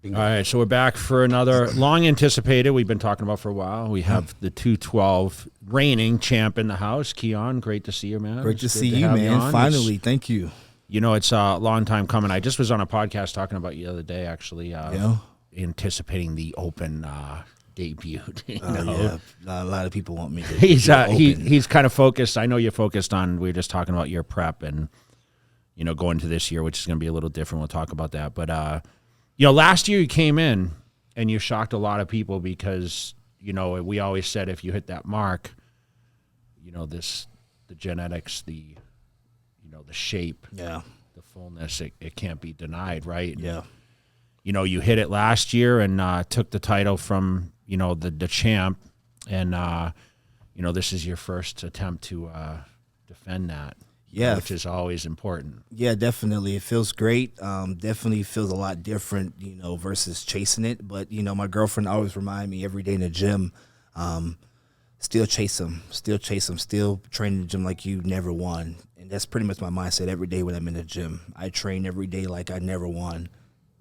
Bingo. All right, so we're back for another long anticipated. We've been talking about for a while. We have the 212 reigning champ in the house. Keone, great to see you, man. Great to It's good see you, have man. on. Finally, thank you. You know, it's a long time coming. I just was on a podcast talking about you the other day, actually, anticipating the Open debut. Yeah, a lot of people want me to. He's kind of focused. I know you're focused on. We were just talking about your prep and going to this year, which is going to be a little different. We'll talk about that, but last year you came in and you shocked a lot of people because we always said if you hit that mark, the genetics, the shape, the fullness, it can't be denied, right? Yeah. You hit it last year and took the title from the champ, and this is your first attempt to defend that. Yeah, which is always important. Yeah, definitely. It feels great. Definitely feels a lot different, versus chasing it. But, my girlfriend always remind me every day in the gym, still chase them, still train in the gym like you never won. And that's pretty much my mindset every day when I'm in the gym. I train every day like I never won.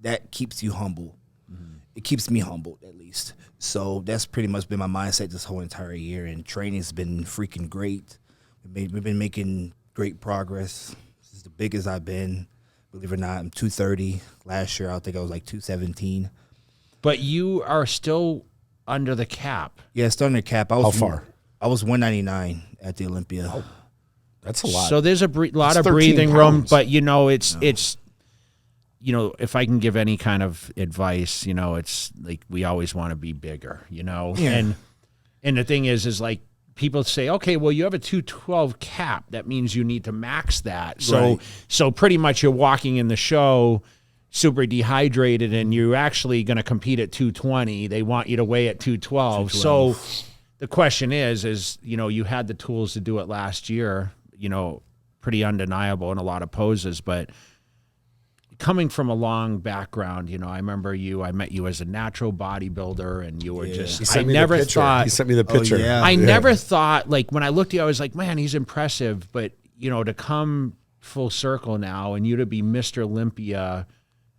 That keeps you humble. Mm-hmm. It keeps me humbled, at least. So that's pretty much been my mindset this whole entire year. And training's been freaking great. We've been making great progress. This is the biggest I've been. Believe it or not, I'm 230. Last year, I think I was like 217. But you are still under the cap. Yeah, still under the cap. How far? I was 199 at the Olympia. Oh, that's a lot. So there's a lot of breathing room, but it's if I can give any kind of advice, it's like we always want to be bigger, Yeah. And the thing is like, people say, okay, well, you have a 212 cap. That means you need to max that. So pretty much you're walking in the show super dehydrated, and you're actually going to compete at 220. They want you to weigh at 212. So the question is you had the tools to do it last year, pretty undeniable in a lot of poses, but coming from a long background, I remember I met you as a natural bodybuilder, and you were just, he sent me the picture. I never thought, like, when I looked at you, I was like, man, he's impressive. But, to come full circle now and you to be Mr. Olympia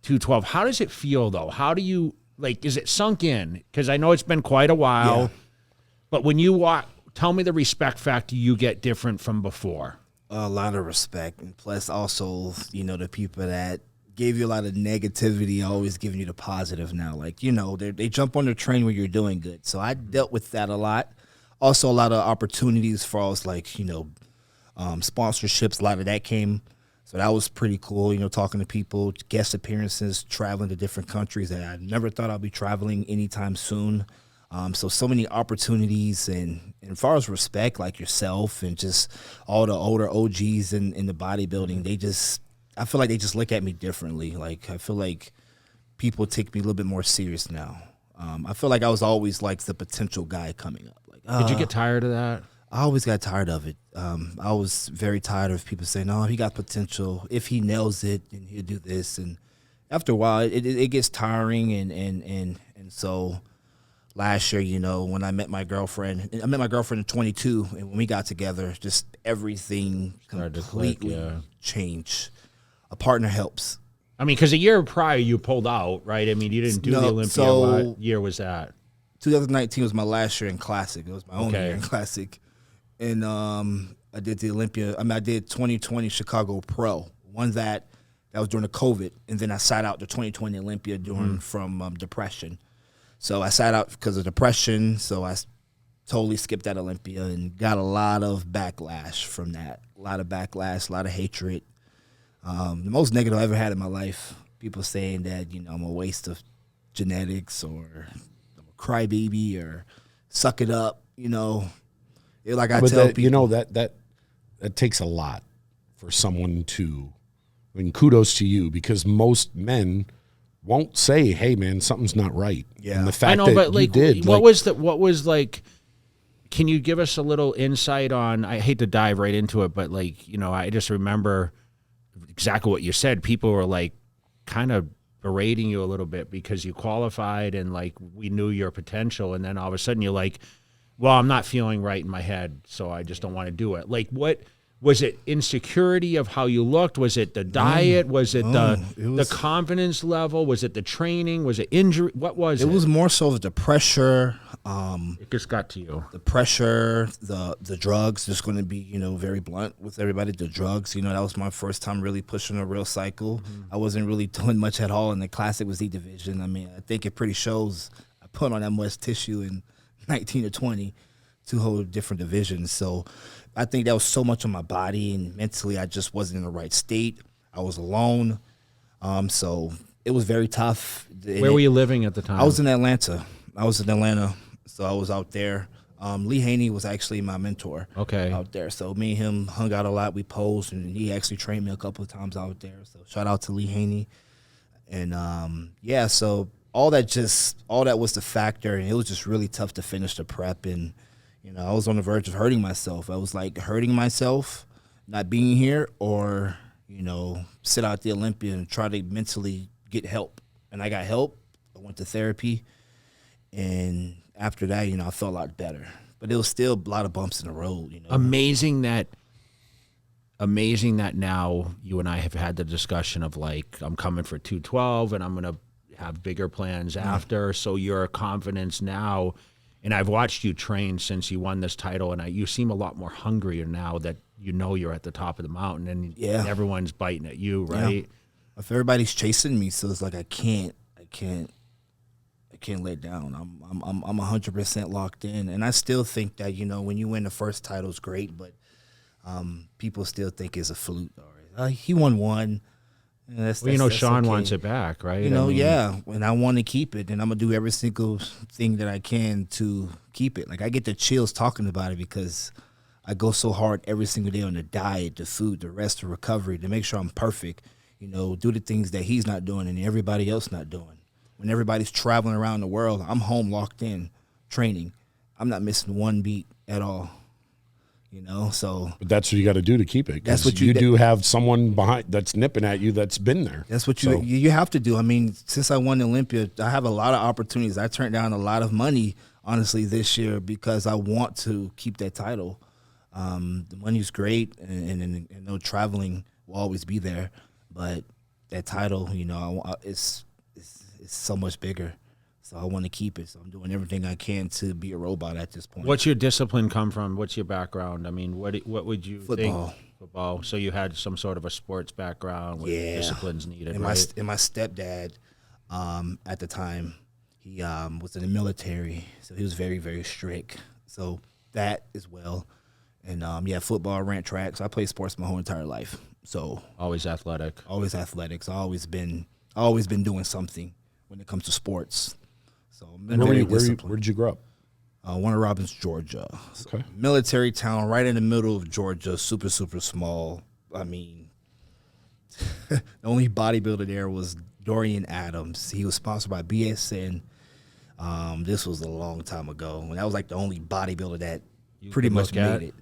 212, how does it feel, though? How do you, is it sunk in? Because I know it's been quite a while, but when you walk, tell me the respect factor you get different from before. A lot of respect. And plus also, the people that gave you a lot of negativity, always giving you the positive now. Like, they jump on the train when you're doing good. So I dealt with that a lot. Also, a lot of opportunities for us, like, sponsorships. A lot of that came. So that was pretty cool, talking to people, guest appearances, traveling to different countries that I never thought I'd be traveling anytime soon. So many opportunities, and as far as respect, like yourself and just all the older OGs in the bodybuilding, I feel like they just look at me differently. Like, I feel like people take me a little bit more serious now. I feel like I was always like the potential guy coming up. Like, did you get tired of that? I always got tired of it. I was very tired of people saying, "Oh, he got potential. If he nails it, then he'll do this." And after a while, it gets tiring. And so last year, when I met my girlfriend in 22, and when we got together, just everything completely changed. A partner helps. I mean, because a year prior you pulled out, right? I mean, you didn't do the Olympia. So what year was that? 2019 was my last year in Classic. It was my only year in Classic. And I did the Olympia. I did 2020 Chicago Pro. Won that. That was during the COVID. And then I sat out the 2020 Olympia from depression. So I sat out because of depression. So I totally skipped that Olympia and got a lot of backlash from that. A lot of backlash, a lot of hatred. The most negative I ever had in my life, people saying that, I'm a waste of genetics, or I'm a crybaby, or suck it up, Like I tell people. That takes a lot for someone to, kudos to you, because most men won't say, hey, man, something's not right. Yeah. And the fact that you did. What was can you give us a little insight on, I hate to dive right into it, but I just remember exactly what you said. People were kind of berating you a little bit because you qualified and we knew your potential, and then all of a sudden you're like, well, I'm not feeling right in my head, so I just don't want to do it. Was it insecurity of how you looked? Was it the diet? Was it the confidence level? Was it the training? Was it injury? What was it? It was more so the pressure. It just got to you. The pressure, the drugs. Just going to be, very blunt with everybody. The drugs. That was my first time really pushing a real cycle. I wasn't really doing much at all in the classic was E division. I mean, I think it pretty shows. I put on that much tissue in 19 or 20, 2 whole different divisions. So I think that was so much on my body, and mentally I just wasn't in the right state. I was alone. So it was very tough. Where were you living at the time? I was in Atlanta. So I was out there. Lee Haney was actually my mentor out there. So me and him hung out a lot. We posed, and he actually trained me a couple of times out there. So shout out to Lee Haney. And, so all that was the factor, and it was just really tough to finish the prep. And, I was on the verge of hurting myself. I was like hurting myself, not being here, or, sit out the Olympia and try to mentally get help. And I got help. I went to therapy. And after that, I felt a lot better. But it was still a lot of bumps in the road, Amazing that now you and I have had the discussion of like, I'm coming for 212 and I'm going to have bigger plans after. So your confidence now, and I've watched you train since you won this title, and you seem a lot more hungrier now that you're at the top of the mountain, and everyone's biting at you, right? Yeah. If everybody's chasing me, so it's like I can't let down. I'm 100% locked in, and I still think that when you win the first title is great, but people still think it's a fluke. Or he won one. That's Sean okay. wants it back, right? And I want to keep it, and I'm gonna do every single thing that I can to keep it. Like I get the chills talking about it because I go so hard every single day on the diet, the food, the rest, the recovery to make sure I'm perfect. Do the things that he's not doing and everybody else not doing. When everybody's traveling around the world, I'm home locked in, training. I'm not missing one beat at all. So. But that's what you got to do to keep it. That's what you do have someone behind that's nipping at you that's been there. That's what you have to do. I mean, since I won the Olympia, I have a lot of opportunities. I turned down a lot of money, honestly, this year because I want to keep that title. The money's great, and no traveling will always be there, but that title, it's so much bigger. So I want to keep it. So I'm doing everything I can to be a robot at this point. What's your discipline come from? What's your background? I mean, what would you Football. think? Football. So you had some sort of a sports background where discipline's needed, and right? My stepdad, at the time, he was in the military, so he was very, very strict. So that as well. And, football, ran track. So I played sports my whole entire life. So always athletic. Always athletics. Always been doing something when it comes to sports. So where did you grow up? Warner Robins, Georgia. Okay. Military town right in the middle of Georgia, super, super small. I mean, the only bodybuilder there was Dorian Adams. He was sponsored by BSN. This was a long time ago. And that was like the only bodybuilder that pretty much made it.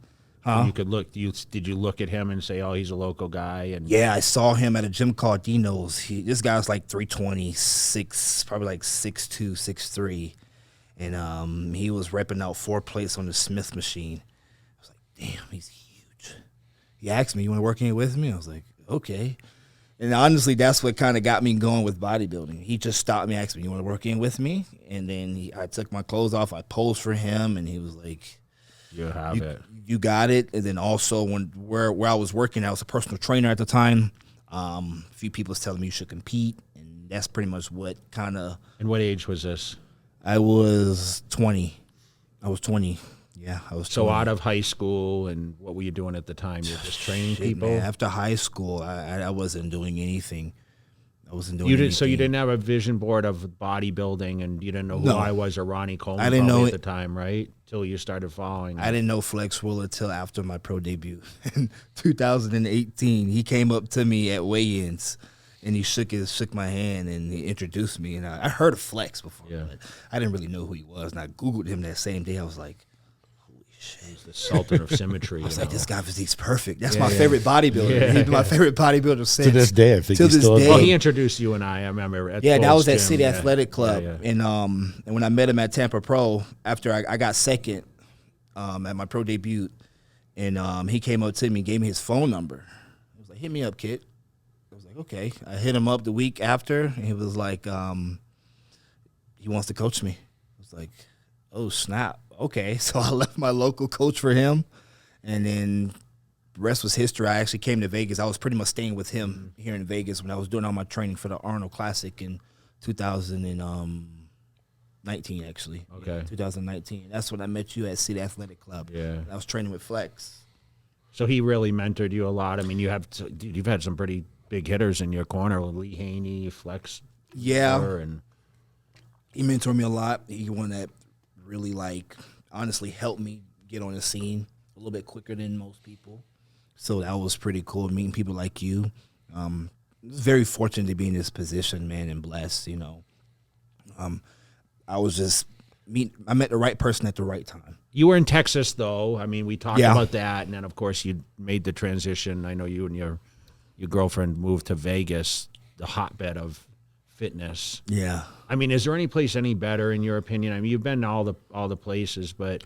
You could look. Did you look at him and say, "Oh, he's a local guy"? And yeah, I saw him at a gym called Dino's. This guy's like 326, probably like 6'2", 6'3", and he was repping out 4 plates on the Smith machine. I was like, "Damn, he's huge." He asked me, "You want to work in with me?" I was like, "Okay." And honestly, that's what kind of got me going with bodybuilding. He just stopped me, asked me, "You want to work in with me?" And then I took my clothes off, I posed for him, and he was like, "You have it. You got it." And then also where I was working, I was a personal trainer at the time. A few people was telling me you should compete, and that's pretty much what kind of. And what age was this? I was 20. Yeah, I was 20. So out of high school, and what were you doing at the time? You were just training people? Man, after high school, I wasn't doing anything. I wasn't doing anything. So you didn't have a vision board of bodybuilding, and you didn't know who I was or Ronnie Coleman I didn't know at the time, right? Till you started following. I didn't know Flex Willer till after my pro debut in 2018. He came up to me at weigh-ins, and he shook my hand, and he introduced me. And I heard of Flex before, but I didn't really know who he was. And I Googled him that same day. I was like, holy shit. The Sultan of Symmetry. I was like, this guy physique's perfect. That's my favorite bodybuilder. Yeah. He's my favorite bodybuilder since. To this day, I think he's still. Well, he introduced you and I remember. At that was at Gym. City Athletic Club. And when I met him at Tampa Pro, after I got second at my pro debut, And he came up to me and gave me his phone number. He was like, hit me up, kid. I was like, okay. I hit him up the week after, and he was like, he wants to coach me. I was like, oh, snap. Okay. So I left my local coach for him, and then the rest was history. I actually came to Vegas. I was pretty much staying with him here in Vegas when I was doing all my training for the Arnold Classic in 2019, actually. Okay. Yeah, 2019. That's when I met you at City Athletic Club. Yeah. I was training with Flex. So he really mentored you a lot. I mean, you've had some pretty big hitters in your corner, Lee Haney, Flex. Yeah. And he mentored me a lot. He one that really, like, honestly helped me get on the scene a little bit quicker than most people. So that was pretty cool, meeting people like you. I was very fortunate to be in this position, man, and blessed, you know. I was just I met the right person at the right time. You were in Texas, though. I mean, we talked about that, and then, of course, you made the transition. I know you and your girlfriend moved to Vegas, the hotbed of fitness. Yeah. I mean, is there any place any better in your opinion? I mean, you've been to all the places, but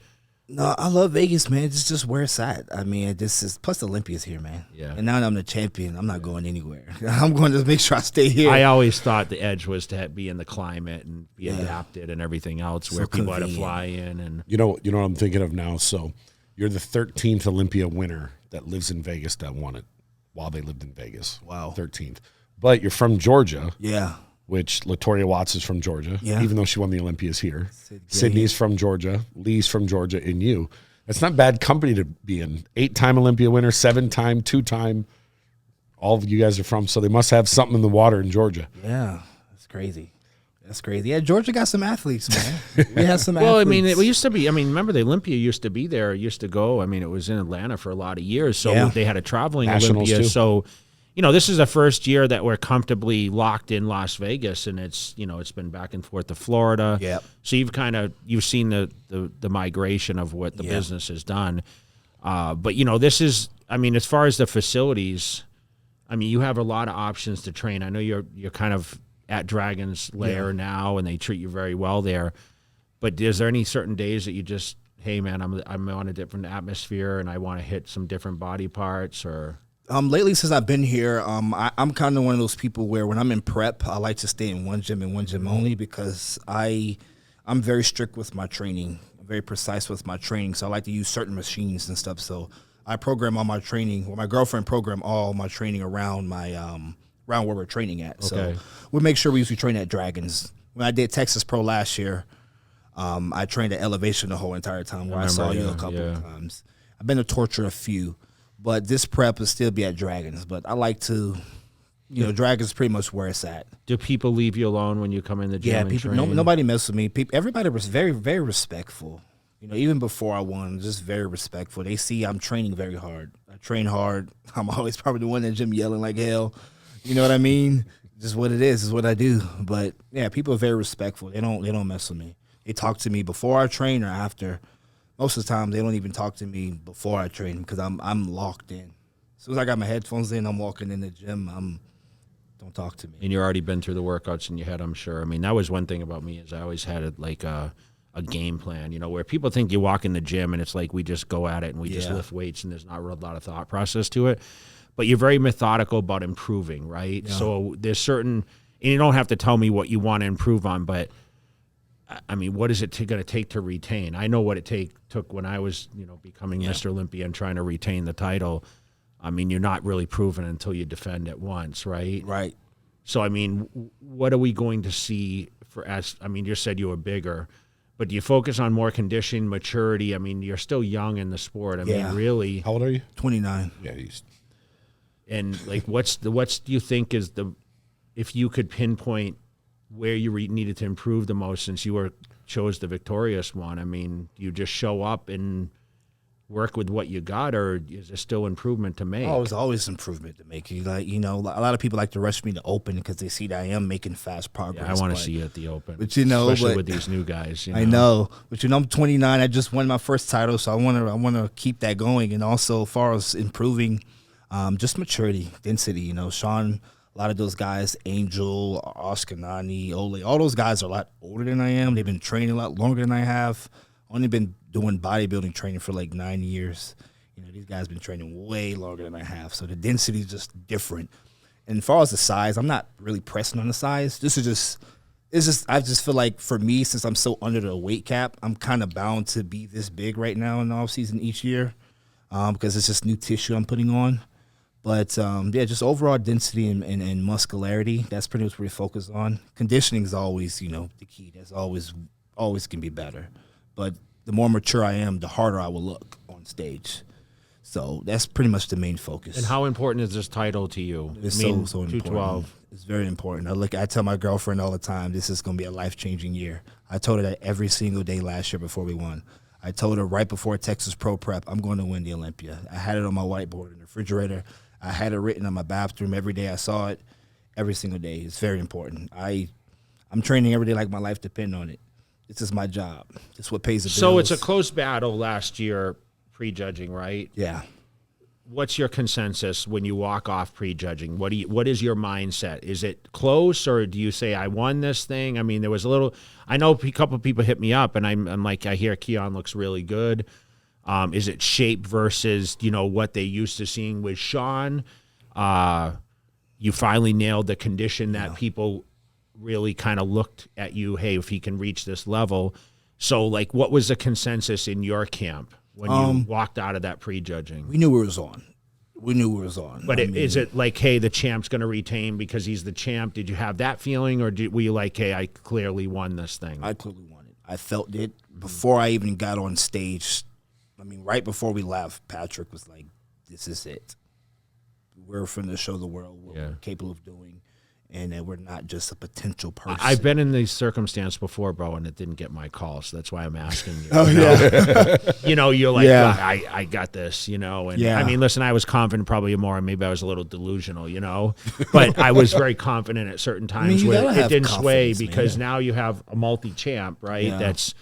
no, I love Vegas, man. It's just where it's at. I mean, this is plus Olympia's here, man. Yeah. And now that I'm the champion, I'm not going anywhere. I'm going to make sure I stay here. I always thought the edge was to be in the climate and be adapted and everything else, where people had to fly in. And you know what I'm thinking of now. So you're the 13th Olympia winner that lives in Vegas that won it while they lived in Vegas. Wow. 13th. But you're from Georgia. Yeah. Which Latoria Watts is from Georgia, even though she won the Olympias here. Sydney's from Georgia, Lee's from Georgia, and you. That's not bad company to be in. 8-time Olympia winner, 7-time, 2-time. All of you guys are from, so they must have something in the water in Georgia. Yeah, that's crazy. That's crazy. Yeah, Georgia got some athletes, man. We have some well, athletes. I mean, it used to be. I mean, remember the Olympia used to be there. It used to go. I mean, it was in Atlanta for a lot of years, so they had a traveling Nationals Olympia. Too. So, you know, this is the first year that we're comfortably locked in Las Vegas, and it's been back and forth to Florida. Yep. So you've seen the migration of what the business has done. But this is, I mean, as far as the facilities, I mean, you have a lot of options to train. I know you're kind of at Dragon's Lair now, and they treat you very well there. But is there any certain days that you just, hey man, I'm on a different atmosphere and I want to hit some different body parts? Or lately, since I've been here, I'm kind of one of those people where when I'm in prep, I like to stay in one gym and one gym only, because I'm very strict with my training. I'm very precise with my training, so I like to use certain machines and stuff. So I program all my training. Well, my girlfriend programmed all my training around my around where we're training at. So we make sure we usually train at Dragons. When I did Texas Pro last year, I trained at Elevation the whole entire time, where I saw you a couple of times. I've been to Torture a few. But this prep will still be at Dragons. But I like to, Dragons is pretty much where it's at. Do people leave you alone when you come in the gym? Yeah, and people. train? Nobody messes with me. Everybody was very, very respectful. Even before I won, just very respectful. They see I'm training very hard. I train hard. I'm always probably the one in the gym yelling like hell. You know what I mean? Just what it is what I do. But yeah, people are very respectful. They don't mess with me. They talk to me before I train or after. Most of the time, they don't even talk to me before I train, because I'm locked in. As soon as I got my headphones in, I'm walking in the gym. Don't talk to me. And you've already been through the workouts in your head, I'm sure. I mean, that was one thing about me, is I always had a game plan, where people think you walk in the gym and it's like we just go at it and we just lift weights and there's not a lot of thought process to it. But you're very methodical about improving, right? Yeah. So there's certain, and you don't have to tell me what you want to improve on, but I mean, what is it going to take to retain? I know what it took when I was, becoming Mr. Olympia and trying to retain the title. I mean, you're not really proven until you defend it once, right? Right. So, I mean, what are we going to see you said you were bigger, but do you focus on more conditioning, maturity? I mean, you're still young in the sport. I mean, really. How old are you? 29. Yeah. And like, what's do you think is if you could pinpoint where you needed to improve the most, since you chose the victorious one? I mean, you just show up and work with what you got, or is there still improvement to make? Oh, there's always improvement to make. A lot of people like to rush me to Open because they see that I am making fast progress. Yeah, I want to see you at the Open, but especially with these new guys. I know, but I'm 29. I just won my first title, so I want to keep that going. And also, as far as improving, just maturity, density. Sean. A lot of those guys, Angel, Oscar Nani, Ole, all those guys are a lot older than I am. They've been training a lot longer than I have. Only been doing bodybuilding training for like 9 years. You know, these guys been training way longer than I have, so the density is just different. And as far as the size, I'm not really pressing on the size. I just feel like for me, since I'm so under the weight cap, I'm kind of bound to be this big right now in the off season each year, because it's just new tissue I'm putting on. But yeah, just overall density and muscularity. That's pretty much what we focus on. Conditioning is always, you know, the key. That's always can be better. But the more mature I am, the harder I will look on stage. So that's pretty much the main focus. And how important is this title to you? It's so important. 212. It's very important. I tell my girlfriend all the time, this is going to be a life-changing year. I told her that every single day last year before we won. I told her right before Texas Pro Prep, I'm going to win the Olympia. I had it on my whiteboard in the refrigerator. I had it written on my bathroom every day. I saw it every single day. It's very important. I'm training every day like my life depends on it. This is my job. It's what pays the bills. So it's a close battle last year, prejudging, right? Yeah. What's your consensus when you walk off prejudging? What is your mindset? Is it close, or do you say I won this thing? I mean, there was a little. I know a couple of people hit me up, and I'm like, I hear Keone looks really good. Is it shape versus, you know, what they used to seeing with Sean? You finally nailed the condition that people really kind of looked at you. Hey, if he can reach this level. So, like, what was the consensus in your camp when you walked out of that prejudging? We knew it was on. But is it like, hey, the champ's going to retain because he's the champ? Did you have that feeling, or were you like, hey, I clearly won this thing? I clearly won it. I felt it before I even got on stage. I mean, right before we left, Patrick was like, this is it. We're finna show the world what we're capable of doing, and that we're not just a potential person. I've been in these circumstances before, bro, and it didn't get my call, so that's why I'm asking you. You know, you're like, I got this, you know. And I mean, listen, I was confident probably more, maybe I was a little delusional, you know. But I was very confident at certain times where it didn't sway because now you have a multi-champ, right, that's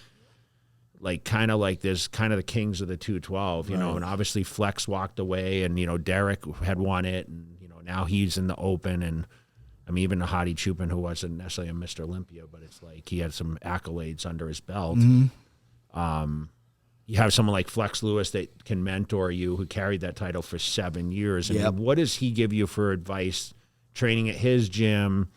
like kind of like there's kind of the kings of the 212, you know, and obviously Flex walked away, and, you know, Derek had won it, and, you know, now he's in the open, and I mean, even Hadi Chupin, who wasn't necessarily a Mr. Olympia, but it's like he had some accolades under his belt. You have someone like Flex Lewis that can mentor you, who carried that title for 7 years. And what does he give you for advice training at his gym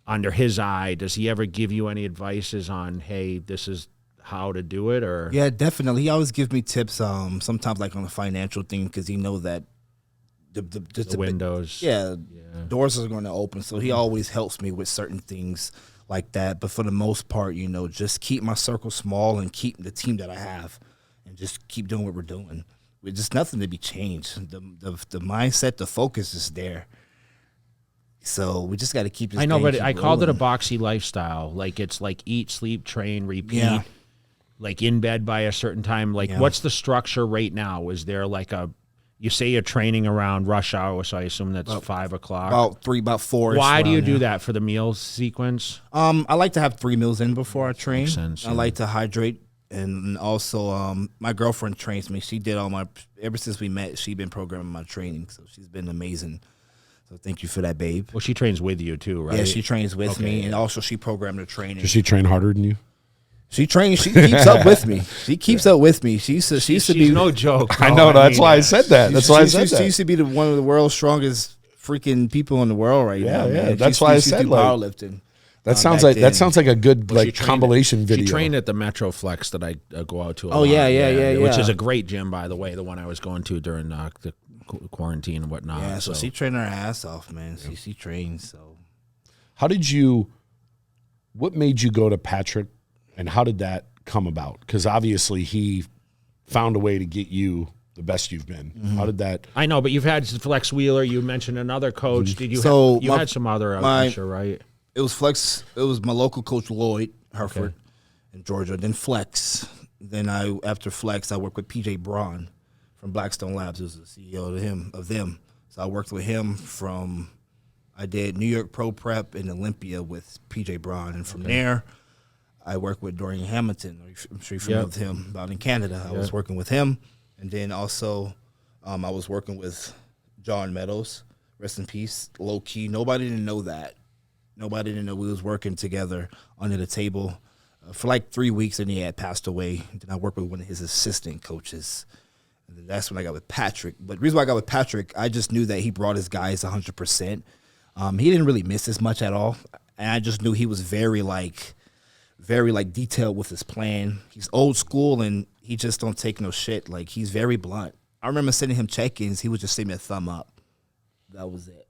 under his eye? Does he ever give you any advices on, hey, this is how to do it? Or yeah, definitely. He always gives me tips, sometimes like on the financial thing, because he knows that the windows, doors are going to open. So he always helps me with certain things like that. But for the most part, you know, just keep my circle small and keep the team that I have, and just keep doing what we're doing. With just nothing to be changed. The mindset, the focus is there. So we just got to keep this. I know, but I called it a boxy lifestyle. Like, it's like eat, sleep, train, repeat. Yeah. Like in bed by a certain time. Like, what's the structure right now? Is there like you say you're training around rush hour, so I assume that's 5 o'clock. About 4. Why do you do that for the meal sequence? I like to have 3 meals in before I train. Makes sense, I like to hydrate, and also my girlfriend trains me. She did ever since we met, she's been programming my training, so she's been amazing. So thank you for that, babe. Well, she trains with you too, right? Yeah, she trains with me, and also she programmed the training. Does she train harder than you? She trains. She keeps up with me. She keeps up with me. She used to be no joke. I know. That's why I said that. That's why I said that. She used to be one of the world's strongest freaking people in the world right now. Yeah, man. That's why I said like powerlifting. That sounds like a good compilation video. She trained at the Metro Flex that I go out to. Yeah. Which is a great gym, by the way. The one I was going to during the quarantine and whatnot. Yeah, so she trained her ass off, man. Yeah. She trains. So, what made you go to Patrick, and how did that come about? Because obviously he found a way to get you the best you've been. How did that? I know, but you've had Flex Wheeler. You mentioned another coach. Did you? You had some other, I'm sure, right? It was Flex. It was my local coach Lloyd Herford in Georgia. Then Flex. Then after Flex, I worked with PJ Braun from Blackstone Labs, who's the CEO of them. So I worked with him I did New York Pro Prep and Olympia with PJ Braun, and from there, I worked with Dorian Hamilton. I'm sure you're familiar with him, out in Canada. I was working with him, and then also I was working with John Meadows, rest in peace, low key. Nobody didn't know that. Nobody didn't know we was working together under the table for like 3 weeks, and he had passed away. Then I worked with one of his assistant coaches. And that's when I got with Patrick. But the reason why I got with Patrick, I just knew that he brought his guys 100%. He didn't really miss as much at all. And I just knew he was very detailed with his plan. He's old school and he just don't take no shit. Like, he's very blunt. I remember sending him check-ins. He would just send me a thumb up. That was it.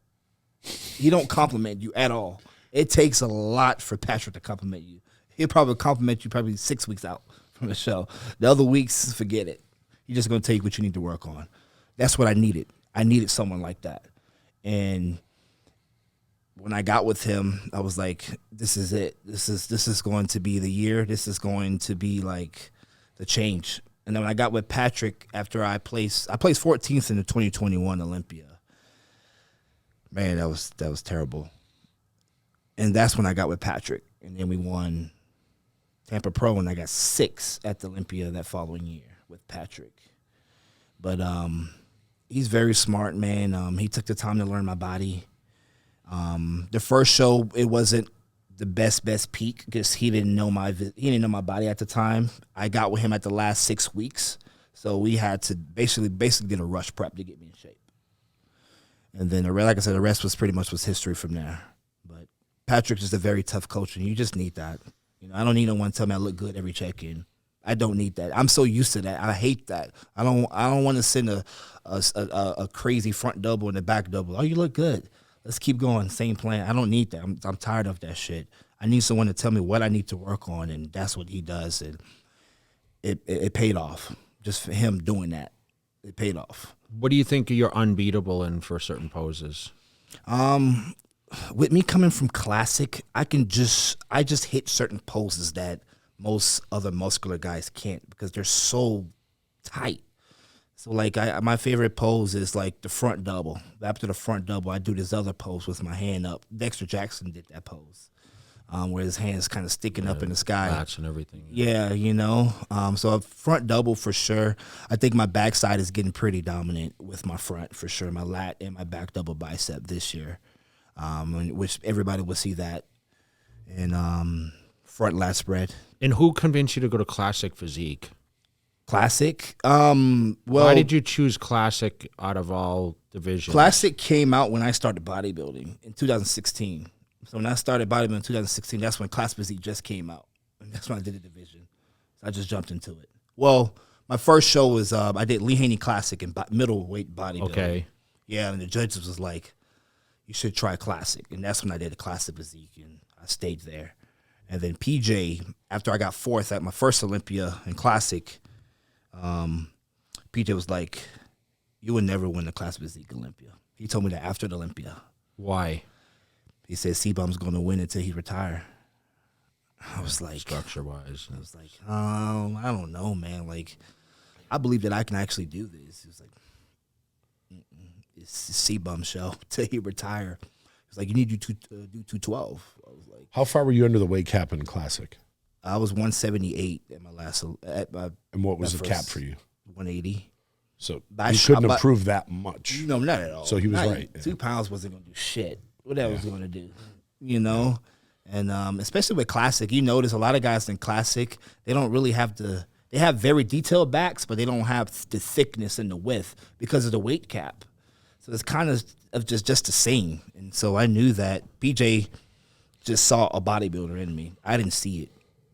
He don't compliment you at all. It takes a lot for Patrick to compliment you. He'll probably compliment you probably 6 weeks out from the show. The other weeks, forget it. He's just going to tell you what you need to work on. That's what I needed. I needed someone like that. And when I got with him, I was like, this is it. This is going to be the year. This is going to be like the change. And then when I got with Patrick, after I placed 14th in the 2021 Olympia. Man, that was terrible. And that's when I got with Patrick. And then we won Tampa Pro, and I got 6th at the Olympia that following year with Patrick. But he's very smart, man. He took the time to learn my body. The first show, it wasn't the best peak because he didn't know my body at the time. I got with him at the last 6 weeks, so we had to basically did a rush prep to get me in shape. And then, like I said, the rest was pretty much history from there. But Patrick's just a very tough coach, and you just need that. You know, I don't need no one to tell me I look good every check-in. I don't need that. I'm so used to that. I hate that. I don't want to send a crazy front double and a back double. Oh, you look good. Let's keep going. Same plan. I don't need that. I'm tired of that shit. I need someone to tell me what I need to work on, and that's what he does. And it paid off. Just for him doing that, it paid off. What do you think you're unbeatable in for certain poses? With me coming from classic, I just hit certain poses that most other muscular guys can't because they're so tight. So like my favorite pose is like the front double. After the front double, I do this other pose with my hand up. Dexter Jackson did that pose, where his hand's kind of sticking up in the sky. Lats and everything. Yeah, you know. So a front double for sure. I think my backside is getting pretty dominant with my front for sure. My lat and my back double bicep this year, which everybody will see that. And front lat spread. And who convinced you to go to classic physique? Classic. Well, why did you choose classic out of all divisions? Classic came out when I started bodybuilding in 2016. So when I started bodybuilding in 2016, that's when Classic Physique just came out. And that's when I did the division. So I just jumped into it. Well, my first show was I did Lee Haney Classic and middleweight bodybuilding. Okay. Yeah, and the judges was like, you should try Classic. And that's when I did the Classic Physique, and I stayed there. And then PJ, after I got 4th at my first Olympia in Classic, PJ was like, you would never win the Classic Physique Olympia. He told me that after the Olympia. Why? He said C-Bum's going to win until he retire. I was like... Structure-wise. I was like, I don't know, man. Like, I believe that I can actually do this. He was like, it's C-Bum show till he retire. He was like, you need to do 212. I was like... How far were you under the weight cap in Classic? I was 178 at my last. And what was the cap for you? 180. So you couldn't have proved that much. No, not at all. So he was right. 2 pounds wasn't going to do shit. What that was going to do, you know? And especially with Classic, you notice a lot of guys in Classic, they don't really have they have very detailed backs, but they don't have the thickness and the width because of the weight cap. So it's kind of just the same. And so I knew that PJ just saw a bodybuilder in me. I didn't see it.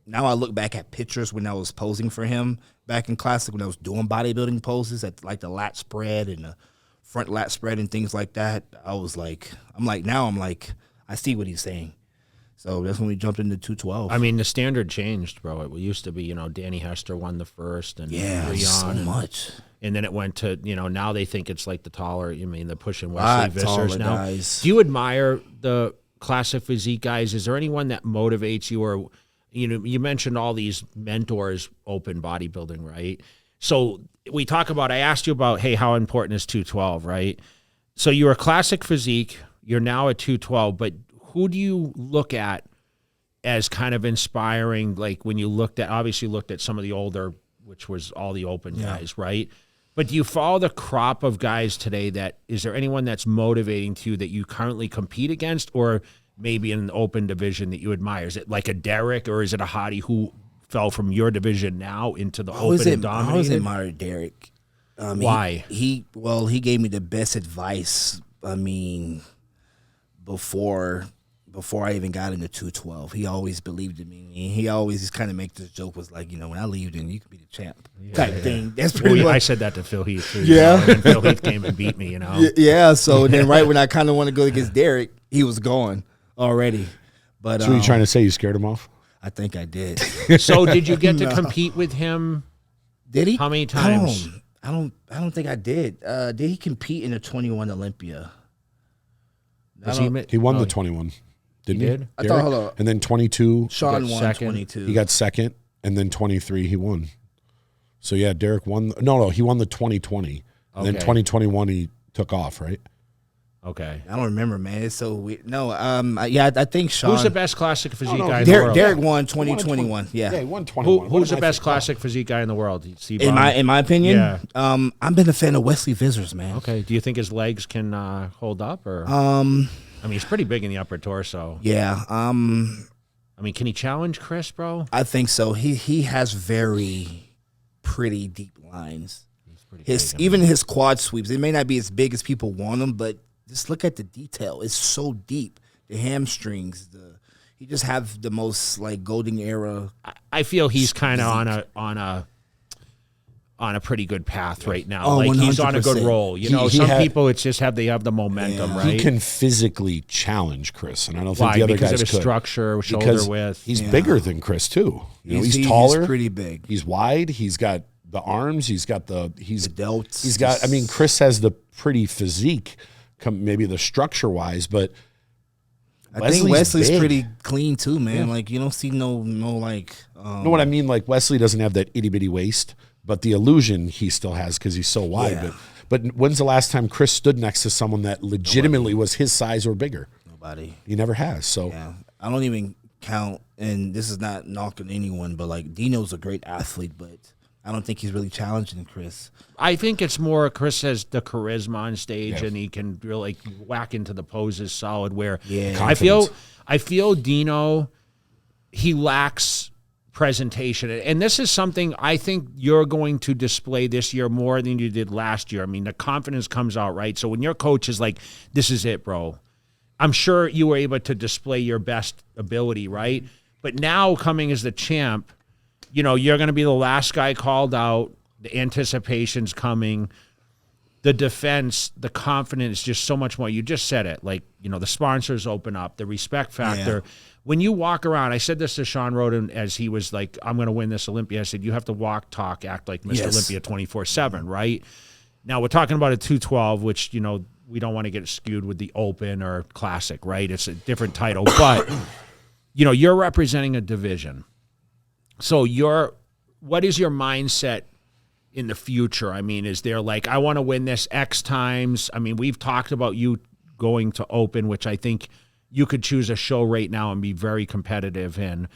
Now I look back at pictures when I was posing for him back in Classic, when I was doing bodybuilding poses at like the lat spread and the front lat spread and things like that. I see what he's saying. So that's when we jumped into 212. I mean, the standard changed, bro. It used to be, Danny Hester won the first, and so much. And then it went to, now they think it's like the taller. They're pushing Wesley Vissers now. Guys. Do you admire the Classic Physique guys? Is there anyone that motivates you, or you mentioned all these mentors open bodybuilding, right? So we talk about, I asked you about, hey, how important is 212, right? So you're a Classic Physique, you're now at 212, but who do you look at as kind of inspiring? Like when you obviously looked at some of the older, which was all the open guys, right? But do you follow the crop of guys today is there anyone that's motivating to you that you currently compete against, or maybe in an open division that you admire? Is it like a Derek, or is it a Hottie who fell from your division now into the open and dominated? I always admired Derek. Why? He gave me the best advice. I mean, before I even got into 212, he always believed in me. He always kind of make this joke was like, when I leave, then you can be the champ type thing. That's pretty much. I said that to Phil Heath too. Yeah, and Phil Heath came and beat me. Yeah. So then, right when I kind of want to go against Derek, he was gone already. But so, what are you trying to say? You scared him off? I think I did. So, did you get to compete with him? Did he? How many times? I don't think I did. Did he compete in the 21 Olympia? He won the 21. Didn't he? Did? I thought, hold on. And then 22. Sean won second. 22. He got second, and then 23 he won. So yeah, Derek won. No, he won the 2020. And then 2021 he took off, right? Okay. I don't remember, man. It's so weird. No, I think Sean. Who's the best classic physique guy in the world? Derek won 2021. Yeah, he won 21. Who's the best classic physique guy in the world? In my opinion, Yeah. I've been a fan of Wesley Vissers, man. Okay. Do you think his legs can hold up, or? I mean, he's pretty big in the upper torso. Yeah. I mean, can he challenge Chris, bro? I think so. He has very pretty deep lines. He's pretty big, Even his quad sweeps, they may not be as big as people want them, but just look at the detail. It's so deep. The hamstrings, he just have the most like golden era. I feel he's kind of on a pretty good path right now. Oh, like 100%. he's on a good roll. Some people it's just they have the momentum, right? He can physically challenge Chris, and I don't think Why? the other because guys of his could. structure, shoulder Because width. He's bigger than Chris too. He's taller. He's pretty big. He's wide. He's got the arms. He's got the delts. He's got. I mean, Chris has the pretty physique, maybe the structure wise, but I think Wesley's pretty clean too, man. Yeah. Like you don't see no like. Know what I mean? Like Wesley doesn't have that itty bitty waist, but the illusion he still has because he's so wide. Yeah. But when's the last time Chris stood next to someone that legitimately was his size or bigger? Nobody. He never has. So yeah, I don't even count. And this is not knocking anyone, but like Dino's a great athlete, but I don't think he's really challenging Chris. I think it's more Chris has the charisma on stage and he can really whack into the poses solid. Where I feel Dino, he lacks presentation, and this is something I think you're going to display this year more than you did last year. I mean, the confidence comes out, right? So when your coach is like, "This is it, bro," I'm sure you were able to display your best ability, right? But now coming as the champ, you're going to be the last guy called out. The anticipation's coming. The defense, the confidence, just so much more. You just said it. Like, the sponsors open up, the respect factor. Yeah. When you walk around, I said this to Sean Roden as he was like, I'm going to win this Olympia. I said, you have to walk, talk, act like Mr. Olympia 24/7, right? Now, we're talking about a 212, which, we don't want to get skewed with the Open or Classic, right? It's a different title. But, you're representing a division. So what is your mindset in the future? I mean, is there like, I want to win this X times? I mean, we've talked about you going to Open, which I think you could choose a show right now and be very competitive in.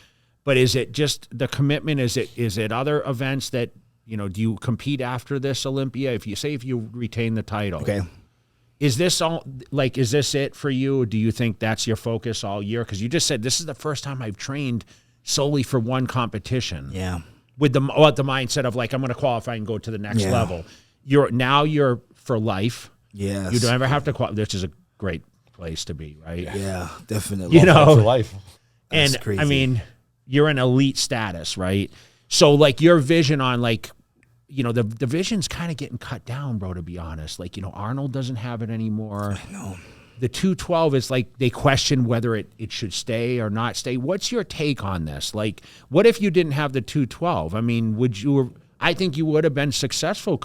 But is it just the commitment? Is it other events that, do you compete after this Olympia? If you retain the title, okay. Is this it for you? Or do you think that's your focus all year? Because you just said this is the first time I've trained solely for one competition. Yeah. With the mindset of like, I'm going to qualify and go to the next level. You're for life. Yes. You don't ever have to qualify. This is a great place to be, right? Yeah, definitely. For life. That's crazy. I mean, you're in elite status, right? So like your vision on like, the vision's kind of getting cut down, bro, to be honest. Like, Arnold doesn't have it anymore. I know. The 212 is like they question whether it should stay or not stay. What's your take on this? Like, what if you didn't have the 212? I mean, I think you would have been successful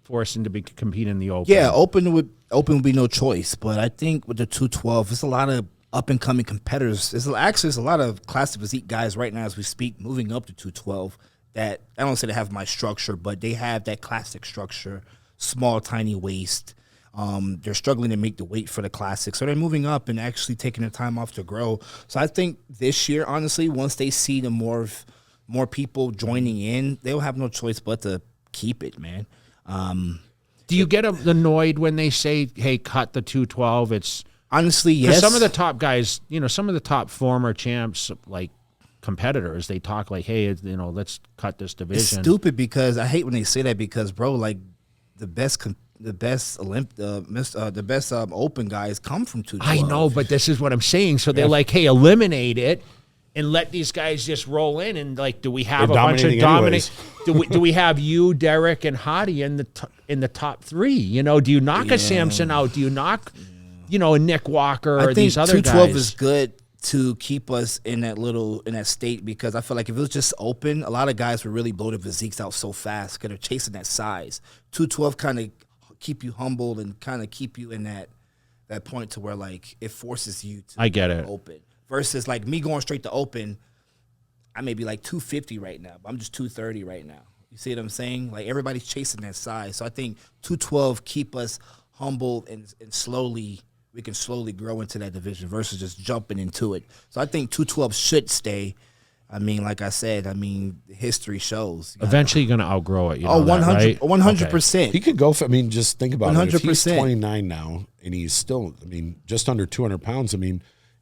forcing to compete in the Open. Yeah, Open would be no choice. But I think with the 212, there's a lot of up-and-coming competitors. There's a lot of classic physique guys right now as we speak moving up to 212 that, I don't say they have my structure, but they have that classic structure, small, tiny waist. They're struggling to make the weight for the classic. So they're moving up and actually taking their time off to grow. So I think this year, honestly, once they see the more people joining in, they'll have no choice but to keep it, man. Do you get annoyed when they say, hey, cut the 212? It's honestly, yes. Some of the top guys, some of the top former champs, like competitors, they talk like, hey, let's cut this division. It's stupid because I hate when they say that because, bro, like, the best open guys come from 212. I know, but this is what I'm saying. So they're like, hey, eliminate it and let these guys just roll in. And like, do we have a bunch of dominate? Do we have you, Derek, and Hottie in the top 3? You know, do you knock a Samson out? Do you knock, you know, a Nick Walker or these other guys? 212 is good to keep us in that state, because I feel like if it was just open, a lot of guys would really blow their physiques out so fast because they're chasing that size. 212 kind of keep you humbled and kind of keep you in that point to where like it forces you to open. Versus like me going straight to open, I may be like 250 right now, but I'm just 230 right now. You see what I'm saying? Like everybody's chasing that size. So I think 212 keep us humbled and slowly, we can slowly grow into that division versus just jumping into it. So I think 212 should stay. I mean, like I said, history shows. Eventually you're going to outgrow it. You know 100%. Okay. He could go for, just think about 100%. it. If he's 29 now and he's still, just under 200 pounds,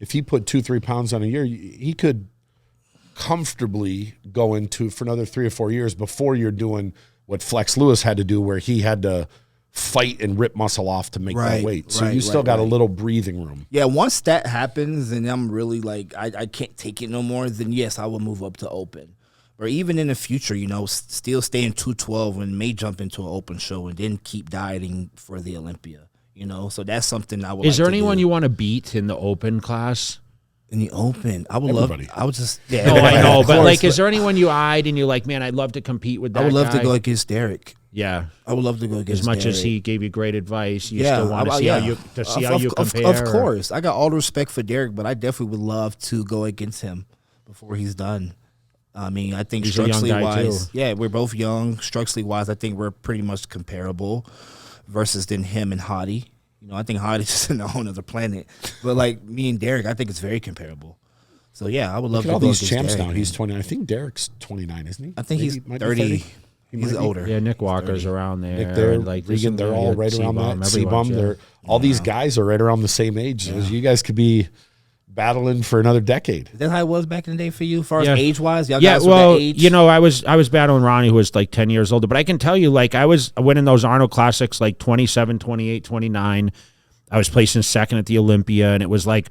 if he put 2-3 pounds on a year, he could comfortably go into for another 3 or 4 years before you're doing what Flex Lewis had to do, where he had to fight and rip muscle off to make that weight. So you still got a little breathing room. Yeah, once that happens and I'm really like, I can't take it no more, then yes, I will move up to open. Or even in the future, still stay in 212 and may jump into an open show and then keep dieting for the Olympia. So that's something I would. Is there anyone you want to beat in the open class? In the open, I would Everybody. love. I would just. Yeah, no, I know, but like, is there anyone you eyed and you're like, man, I'd love to compete with that? I would love guy? to go against Derek. Yeah, I would love to go against. As much Derek. as he gave you great advice, you still want to see how you compare. Of course, I got all the respect for Derek, but I definitely would love to go against him before he's done. I think he's structurally wise, we're both young. Structurally wise, I think we're pretty much comparable. Versus then him and Hottie. I think Hottie's just in a whole other planet. But like me and Derek, I think it's very comparable. So yeah, I would love to go all these against champs Derek, now. He's 29. I think Derek's 29, isn't he? I think he's 30. He's older. Yeah, Nick Walker's around there. Nick, they're like Regan, they're all right around that. C-Bum, Yeah. All these guys are right around the same age. Yeah. You guys could be battling for another decade. Is that how it was back in the day for you, as far as age-wise? Y'all guys were that age? I was battling Ronnie, who was like 10 years older. But I can tell you, like, I was winning those Arnold Classics like 27, 28, 29. I was placing second at the Olympia, and it was like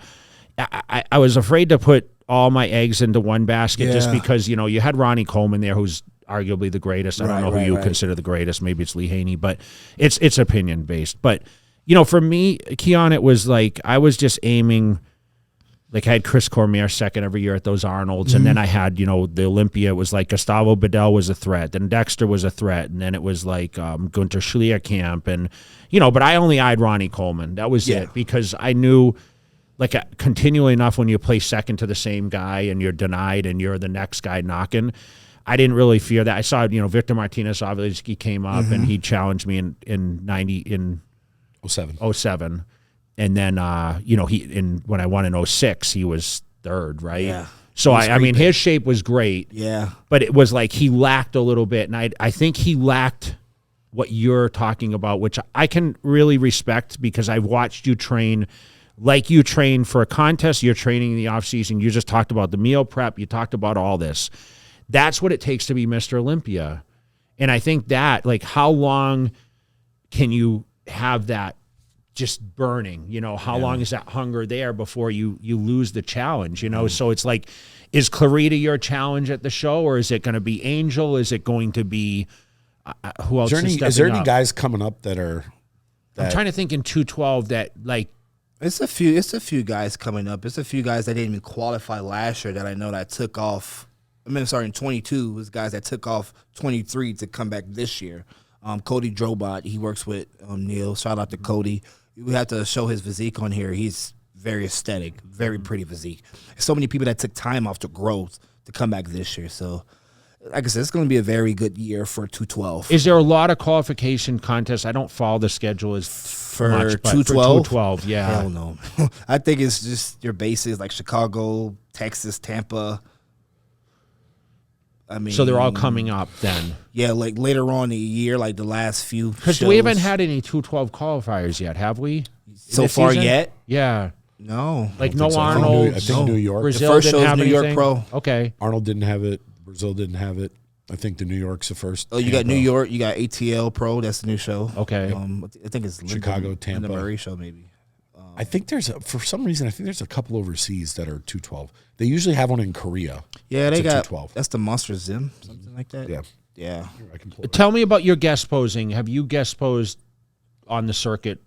I was afraid to put all my eggs into one basket just because, you had Ronnie Coleman there, who's arguably the greatest. I don't know who you consider the greatest. Maybe it's Lee Haney, but it's opinion-based. But, for me, Keone, it was like I was just aiming – like I had Chris Cormier second every year at those Arnolds, and then I had, the Olympia. It was like Gustavo Bedell was a threat, then Dexter was a threat, and then it was like Gunter Schlierkamp, and but I only eyed Ronnie Coleman. That was it, because I knew, like, continually enough when you play second to the same guy and you're denied and you're the next guy knocking, I didn't really fear that. I saw, Victor Martinez obviously came up and he challenged me in 07. And then, when I won in 06, he was third, right? Yeah. So, his shape was great. Yeah. But it was like he lacked a little bit. And I think he lacked what you're talking about, which I can really respect, because I've watched you train like you train for a contest. You're training in the offseason. You just talked about the meal prep. You talked about all this. That's what it takes to be Mr. Olympia. And I think that, like, how long can you have that just burning, how long is that hunger there before you lose the challenge, So it's like, is Clarita your challenge at the show, or is it going to be Angel? Is it going to be who else is there any guys coming up that are I'm trying to think in 212 that, like, it's a few guys coming up. It's a few guys that didn't even qualify last year that I know that took off. In 22 was guys that took off 23 to come back this year. Cody Drobot, he works with Neil. Shout out to Cody. We have to show his physique on here. He's very aesthetic, very pretty physique. So many people that took time off to grow to come back this year. So, like I said, it's going to be a very good year for 212. Is there a lot of qualification contests? I don't follow the schedule as for much, 212. For 212, yeah. Hell no. I think it's just your bases like Chicago, Texas, Tampa. So they're all coming up then. Yeah, like later on in the year, like the last few. Because we haven't had any 212 qualifiers yet, have we? So far yet? Yeah. No. Like no so. Arnold. I think New York. Brazil the first didn't show have is New York anything? Pro. Okay. Arnold didn't have it. Brazil didn't have it. I think the New York's the first. Oh, you got New York. You got ATL Pro. That's the new show. Okay. I think it's Chicago, Tampa. Linda Murray show, maybe. I think for some reason, I think there's a couple overseas that are 212. They usually have one in Korea. Yeah, they got 212. That's the Monster Zim, something like that. Yeah. Yeah. Tell me about your guest posing. Have you guest posed on the circuit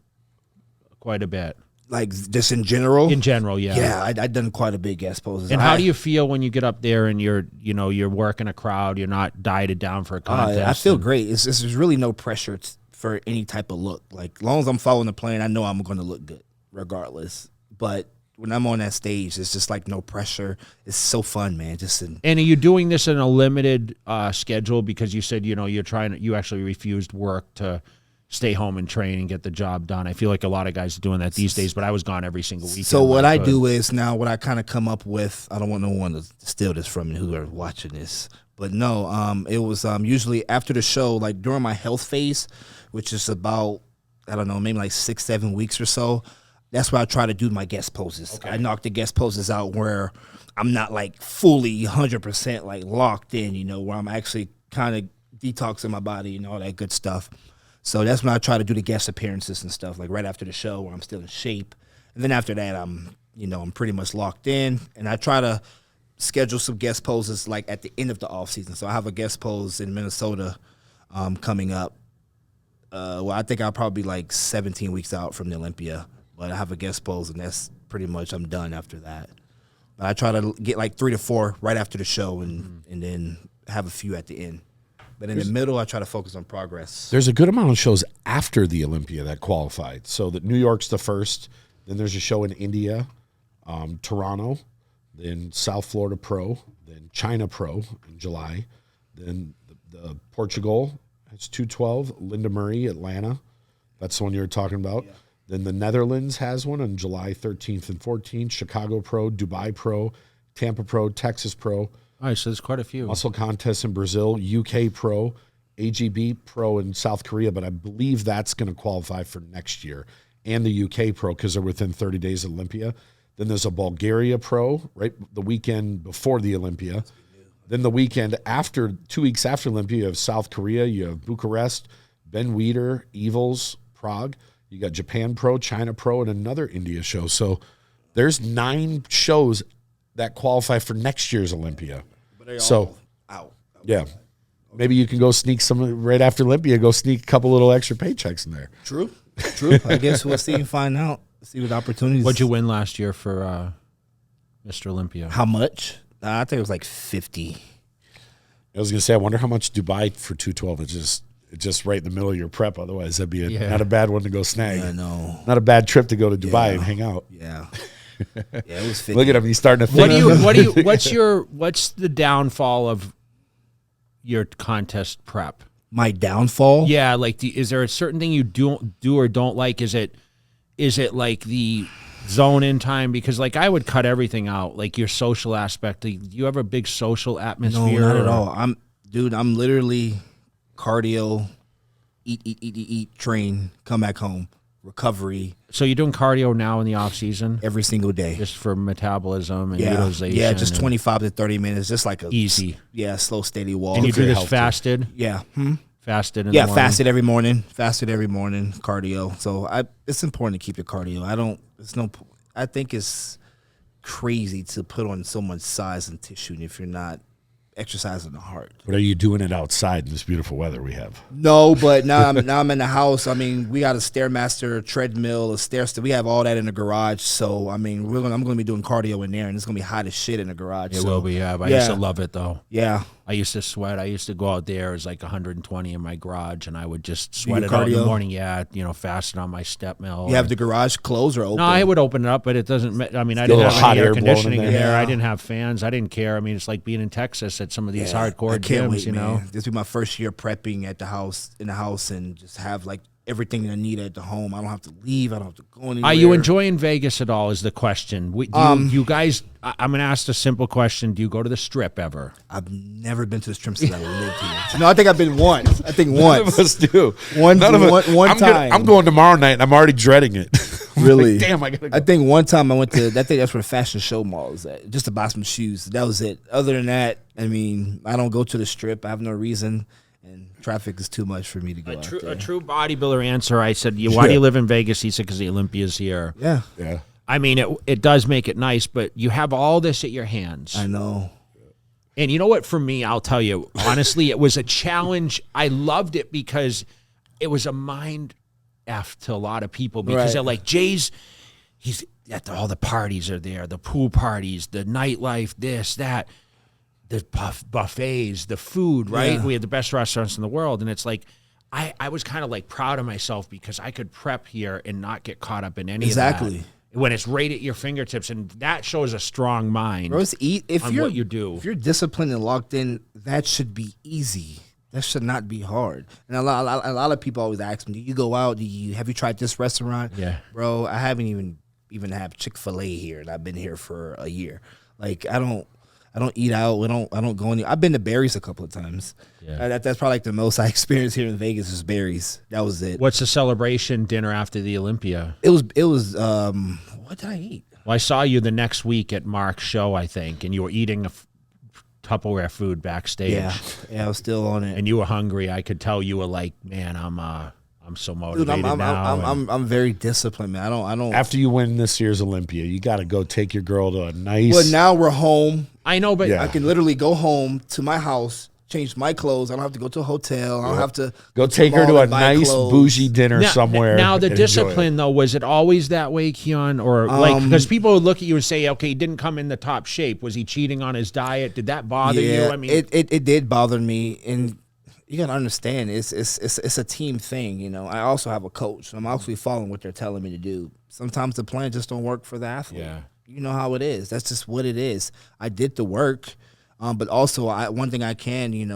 quite a bit? Like just in general? In general, yeah. Yeah, I've done quite a big guest poses. And how do you feel when you get up there and you're working a crowd, you're not dieted down for a contest? I feel great. There's really no pressure for any type of look. Like, as long as I'm following the plan, I know I'm going to look good regardless. But when I'm on that stage, it's just like no pressure. It's so fun, man. And are you doing this in a limited schedule? Because you said, you actually refused work to stay home and train and get the job done. I feel like a lot of guys are doing that these days, but I was gone every single weekend. So what I do is now what I kind of come up with, I don't want no one to steal this from me, whoever's watching this. But no, it was usually after the show, like during my health phase, which is about, I don't know, maybe like 6-7 weeks or so. That's where I try to do my guest poses. Okay. I knock the guest poses out where I'm not like fully 100% like locked in, where I'm actually kind of detoxing my body and all that good stuff. So that's when I try to do the guest appearances and stuff, like right after the show where I'm still in shape. And then after that, I'm pretty much locked in. And I try to schedule some guest poses like at the end of the off season. So I have a guest pose in Minnesota coming up. I think I'll probably be like 17 weeks out from the Olympia. But I have a guest pose, and that's pretty much I'm done after that. But I try to get like 3 to 4 right after the show and then have a few at the end. But in the middle, I try to focus on progress. There's a good amount of shows after the Olympia that qualified. So that New York's the first. Then there's a show in India, Toronto, then South Florida Pro, then China Pro in July. Then the Portugal, it's 212. Linda Murray, Atlanta. That's the one you were talking about. Yeah. Then the Netherlands has one on July 13th and 14th. Chicago Pro, Dubai Pro, Tampa Pro, Texas Pro. All right, so there's quite a few. Muscle contests in Brazil, UK Pro, AGB Pro in South Korea, but I believe that's going to qualify for next year. And the UK Pro because they're within 30 days of Olympia. Then there's a Bulgaria Pro, right, the weekend before the Olympia. Then the weekend after, 2 weeks after Olympia, you have South Korea, you have Bucharest, Ben Weider, Evils, Prague. You got Japan Pro, China Pro, and another India show. So there's 9 shows that qualify for next year's Olympia. But they're all out. Yeah. Maybe you can go sneak some right after Olympia, go sneak a couple little extra paychecks in there. True. I guess we'll see and find out. See what opportunities. What'd you win last year for Mr. Olympia? How much? I think it was like 50. I was going to say, I wonder how much Dubai for 212 is just right in the middle of your prep. Otherwise, that'd be not a bad one to go snag. Yeah, no. Not a bad trip to go to Dubai and hang out. Yeah. Yeah, it was 50. Look at him. He's starting to think. What's the downfall of your contest prep? My downfall? Yeah, like is there a certain thing you do or don't like? Is it like the zone in time? Because like I would cut everything out, like your social aspect. Do you have a big social atmosphere? No, not at all. I'm literally cardio, eat, train, come back home, recovery. So you're doing cardio now in the off season? Every single day. Just for metabolism and utilization? Yeah, just 25 to 30 minutes, just like a easy. Yeah, slow, steady walk. And you do this fasted? Yeah. Fasted in the morning? Fasted every morning. Cardio. So it's important to keep your cardio. I think it's crazy to put on so much size and tissue if you're not exercising the heart. But are you doing it outside in this beautiful weather we have? No, but now I'm in the house. I mean, we got a Stairmaster, treadmill, a stair. We have all that in the garage. So I mean, I'm going to be doing cardio in there, and it's going to be hot as shit in the garage. It will be. Yeah, I used to love it though. Yeah, I used to sweat. I used to go out there. It was like 120 in my garage, and I would just sweat it out in the morning. Yeah, fasting on my step mill. You have the garage closed or open? No, I would open it up, but it doesn't. I mean, I didn't have any air conditioning in there. I didn't have fans. I didn't care. I mean, it's like being in Texas at some of these hardcore gyms. Man. This will be my first year prepping in the house, and just have like everything I need at the home. I don't have to leave. I don't have to go anywhere. Are you enjoying Vegas at all? Is the question. You guys? I'm gonna ask a simple question. Do you go to the Strip ever? I've never been to the Strip since I lived here. No, I think I've been once. None of us do. One time. I'm going tomorrow night, and I'm already dreading it. Really? Like, damn, I gotta go. I think one time I went to, I think that's where Fashion Show Mall is at, just to buy some shoes. That was it. Other than that, I mean, I don't go to the Strip. I have no reason, and traffic is too much for me to go out there. A true bodybuilder answer. I said, why do you live in Vegas? He said, because the Olympia's here. Yeah. Yeah. I mean, it does make it nice, but you have all this at your hands. I know. And you know what? For me, I'll tell you, honestly, it was a challenge. I loved it because it was a mind F to a lot of people because they're like, Jay's, he's at all the parties are there, the pool parties, the nightlife, this, that, the buffets, the food, right? Yeah. We had the best restaurants in the world. And it's like, I was kind of like proud of myself because I could prep here and not get caught up in any of that. When it's right at your fingertips, and that shows a strong mind. Bro, on what you do. If you're disciplined and locked in, that should be easy. That should not be hard. And a lot of people always ask me, "Do you go out? Have you tried this restaurant?" Yeah, bro, I haven't even had Chick-fil-A here, and I've been here for a year. Like I don't eat out. I don't go any. I've been to Barry's a couple of times. Yeah, that's probably like the most I experienced here in Vegas is Barry's. That was it. What's the celebration dinner after the Olympia? It was. What did I eat? Well, I saw you the next week at Mark's show, I think, and you were eating Tupperware food backstage. Yeah, I was still on it, and you were hungry. I could tell you were like, man, I'm so motivated. Dude, now. I'm very disciplined, man. I don't. After you win this year's Olympia, you got to go take your girl to a nice. Well, now we're home. I know, but I can literally go home to my house, change my clothes. I don't have to go to a hotel. I don't have to go take her to a nice bougie dinner somewhere. Now the discipline though, was it always that way, Keone, or like because people would look at you and say, okay, he didn't come in the top shape. Was he cheating on his diet? Did that bother you? I mean, it did bother me, and you gotta understand it's a team thing. You know, I also have a coach. So I'm actually following what they're telling me to do. Sometimes the plan just don't work for the athlete. Yeah. You know how it is. That's just what it is. I did the work, but also one thing I can say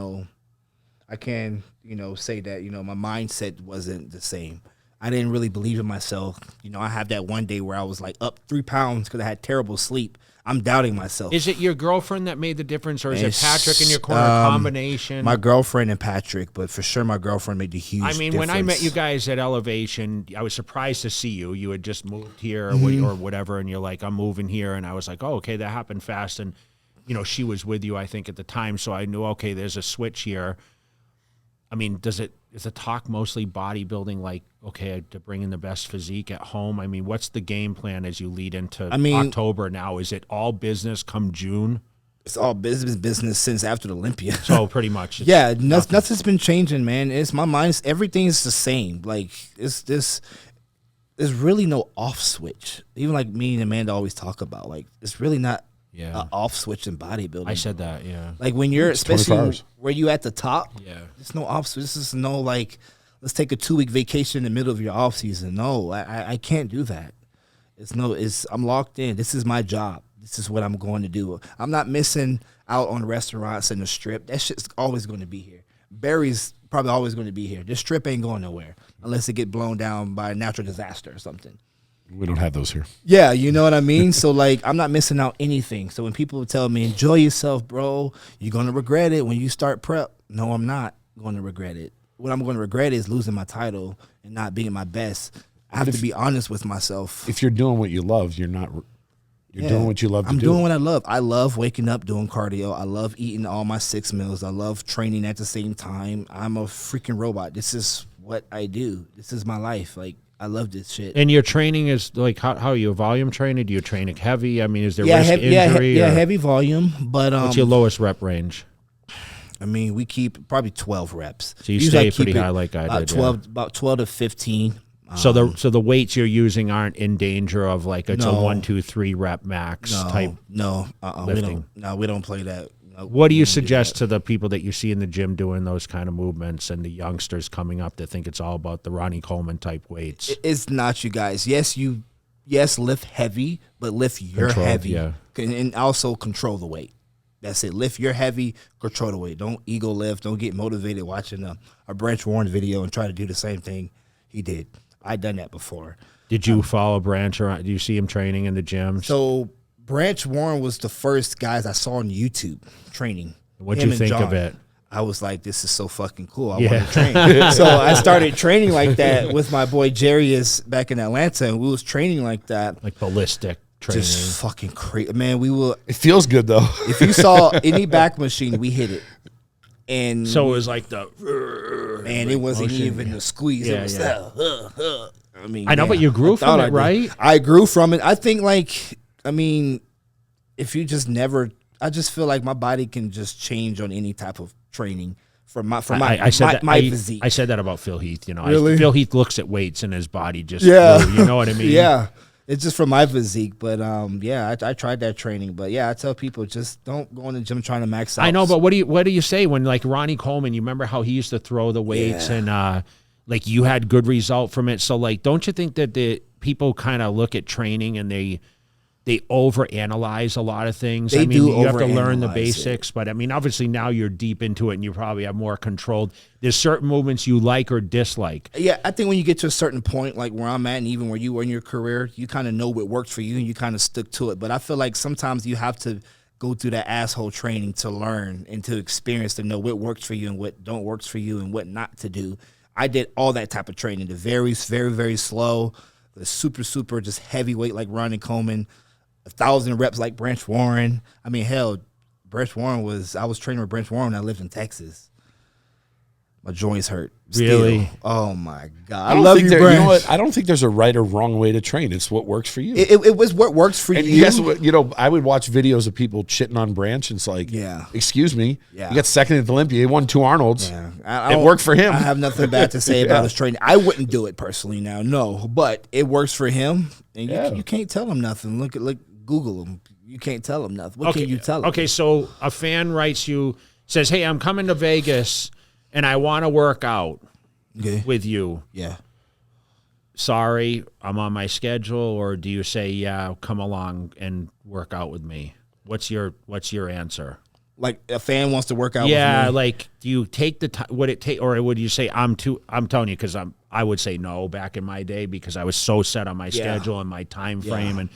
that my mindset wasn't the same. I didn't really believe in myself. I have that one day where I was like up 3 pounds because I had terrible sleep. I'm doubting myself. Is it your girlfriend that made the difference, or is it Patrick in your corner combination? My girlfriend and Patrick, but for sure my girlfriend made the huge difference. When I met you guys at Elevation, I was surprised to see you. You had just moved here or whatever, and you're like, I'm moving here. And I was like, oh, okay, that happened fast. And, she was with you, I think, at the time. So I knew, okay, there's a switch here. I mean, is the talk mostly bodybuilding, like, okay, to bring in the best physique at home? I mean, what's the game plan as you lead into October now? Is it all business come June? It's all business since after the Olympia. So pretty much. Nothing's been changing, man. It's my mind. Everything's the same. Like, there's really no off switch. Even like me and Amanda always talk about, like, it's really not an off switch in bodybuilding. I said that, yeah. Like when you're, especially where you at the top, there's no off switch. This is no like, let's take a 2-week vacation in the middle of your off season. No, I can't do that. I'm locked in. This is my job. This is what I'm going to do. I'm not missing out on restaurants and the Strip. That shit's always going to be here. Barry's probably always going to be here. This Strip ain't going nowhere unless it get blown down by a natural disaster or something. We don't have those here. Yeah, you know what I mean? So, like, I'm not missing out anything. So when people tell me, enjoy yourself, bro, you're going to regret it when you start prep. No, I'm not going to regret it. What I'm going to regret is losing my title and not being my best. I have to be honest with myself. If you're doing what you love, you're doing what you love to do. I'm doing what I love. I love waking up doing cardio. I love eating all my 6 meals. I love training at the same time. I'm a freaking robot. This is what I do. This is my life. Like, I love this shit. And your training is like, how are you a volume trainer? Do you train heavy? I mean, is there risk injury? Yeah, heavy volume. But what's your lowest rep range? I mean, we keep probably 12 reps. So you stay pretty high like I did. About 12 to 15. So the weights you're using aren't in danger of like it's a 1, 2, 3 rep max type. No, lifting. We don't play that. What do you suggest to the people that you see in the gym doing those kind of movements and the youngsters coming up that think it's all about the Ronnie Coleman type weights? It's not, you guys. Yes, lift heavy, but lift your heavy. And also control the weight. That's it. Lift your heavy, control the weight. Don't ego lift. Don't get motivated watching a Branch Warren video and try to do the same thing he did. I done that before. Did you follow Branch around? Do you see him training in the gym? So Branch Warren was the first guys I saw on YouTube training. What'd you think of it? I was like, this is so fucking cool. I want to train. So I started training like that with my boy Jarius back in Atlanta, and we was training like that. Like ballistic training. Just fucking crazy. Man, we will. It feels good, though. If you saw any back machine, we hit it. And so it was like the. Man, it wasn't even a squeeze. Yeah, it was I mean, I know, but you grew from it, right? I grew from it. I think, like, I mean, if you just never, I just feel like my body can just change on any type of training for my physique. I said that about Phil Heath. You know, Really? Phil Heath looks at weights and his body just grew, you know what I mean? Yeah, it's just for my physique. But I tried that training. But yeah, I tell people just don't go in the gym trying to max out. I know, but what do you say when, like, Ronnie Coleman? You remember how he used to throw the weights and like you had good result from it. So like, don't you think that the people kind of look at training and they overanalyze a lot of things? They do. You have to learn the overanalyze basics, but I mean, obviously now you're deep into it and you probably have more controlled. There's certain movements you like or dislike. Yeah, I think when you get to a certain point, like where I'm at, and even where you were in your career, you kind of know what works for you and you kind of stick to it. But I feel like sometimes you have to go through that asshole training to learn and to experience, to know what works for you and what don't works for you and what not to do. I did all that type of training, the very, very, very slow, the super, super just heavyweight like Ronnie Coleman, 1,000 reps like Branch Warren. I mean, hell, I was training with Branch Warren when I lived in Texas. My joints hurt. Really? Still. Oh my God. I love you, Branch. You know what? I don't think there's a right or wrong way to train. It's what works for you. It was what works for and you. Guess what? You know, I would watch videos of people shitting on Branch, and it's like, excuse me, you got second at Olympia, he won 2 Arnolds. Yeah. It worked for him. I have nothing bad to say about his training. I wouldn't do it personally now, no, but it works for him, and you can't tell him nothing. Look, Google him. You can't tell him nothing. What can you tell him? Okay, so a fan writes you, says, hey, I'm coming to Vegas, and I want to work out with you. Yeah. Sorry, I'm on my schedule, or do you say, yeah, come along and work out with me? What's your answer? Like a fan wants to work out with me? Like, do you take the time, would it take, or would you say, I'm telling you, because I would say no back in my day because I was so set on my schedule and my time frame and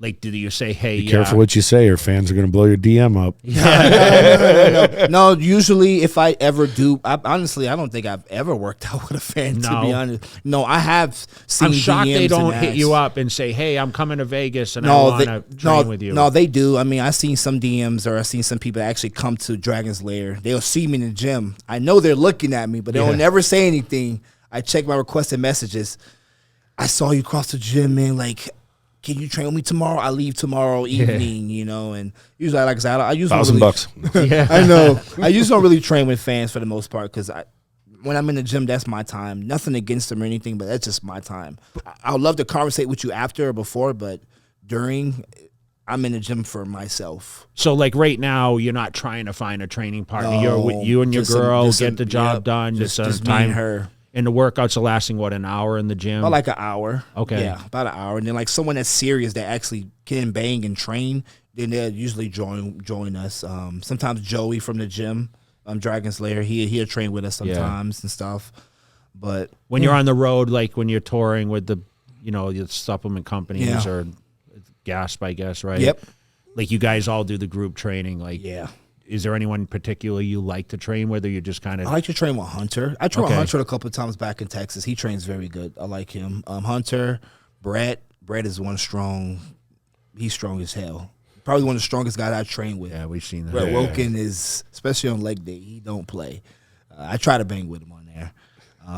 like, do you say, hey, be careful what you say, or fans are going to blow your DM up. No, usually if I ever do, honestly, I don't think I've ever worked out with a fan, to be honest. No, I have seen I'm shocked DMs they don't hit you up and say, hey, I'm coming to Vegas and I want to train with you. No, they do. I mean, I've seen some DMs, or I've seen some people actually come to Dragon's Lair. They'll see me in the gym. I know they're looking at me, but they'll never say anything. I check my requested messages. I saw you cross the gym, man. Like, can you train with me tomorrow? I leave tomorrow evening, you know, and usually, like I said, I usually $1,000. I know. I usually don't really train with fans for the most part because when I'm in the gym, that's my time. Nothing against them or anything, but that's just my time. I would love to conversate with you after or before, but during, I'm in the gym for myself. So, like right now, you're not trying to find a training partner. You and your girl get the job done. Just time. me and her. And the workouts are lasting, what, an hour in the gym? About like an hour. Okay. Yeah, about an hour. And then like someone that's serious that actually can bang and train, then they'll usually join us. Sometimes Joey from the gym, Dragon's Lair, he'll train with us sometimes and stuff. But when you're on the road, like when you're touring with the, the supplement companies or Gasp, I guess, right? Yep. Like you guys all do the group training. Like, is there anyone in particular you like to train with, or you just kind of? I like to train with Hunter. I trained with Hunter a couple of times back in Texas. He trains very good. I like him. Hunter, Brett. Brett is he's strong as hell. Probably one of the strongest guys I train with. Yeah, we've seen that. Brett Woken is, especially on leg day, he don't play. I try to bang with him on there.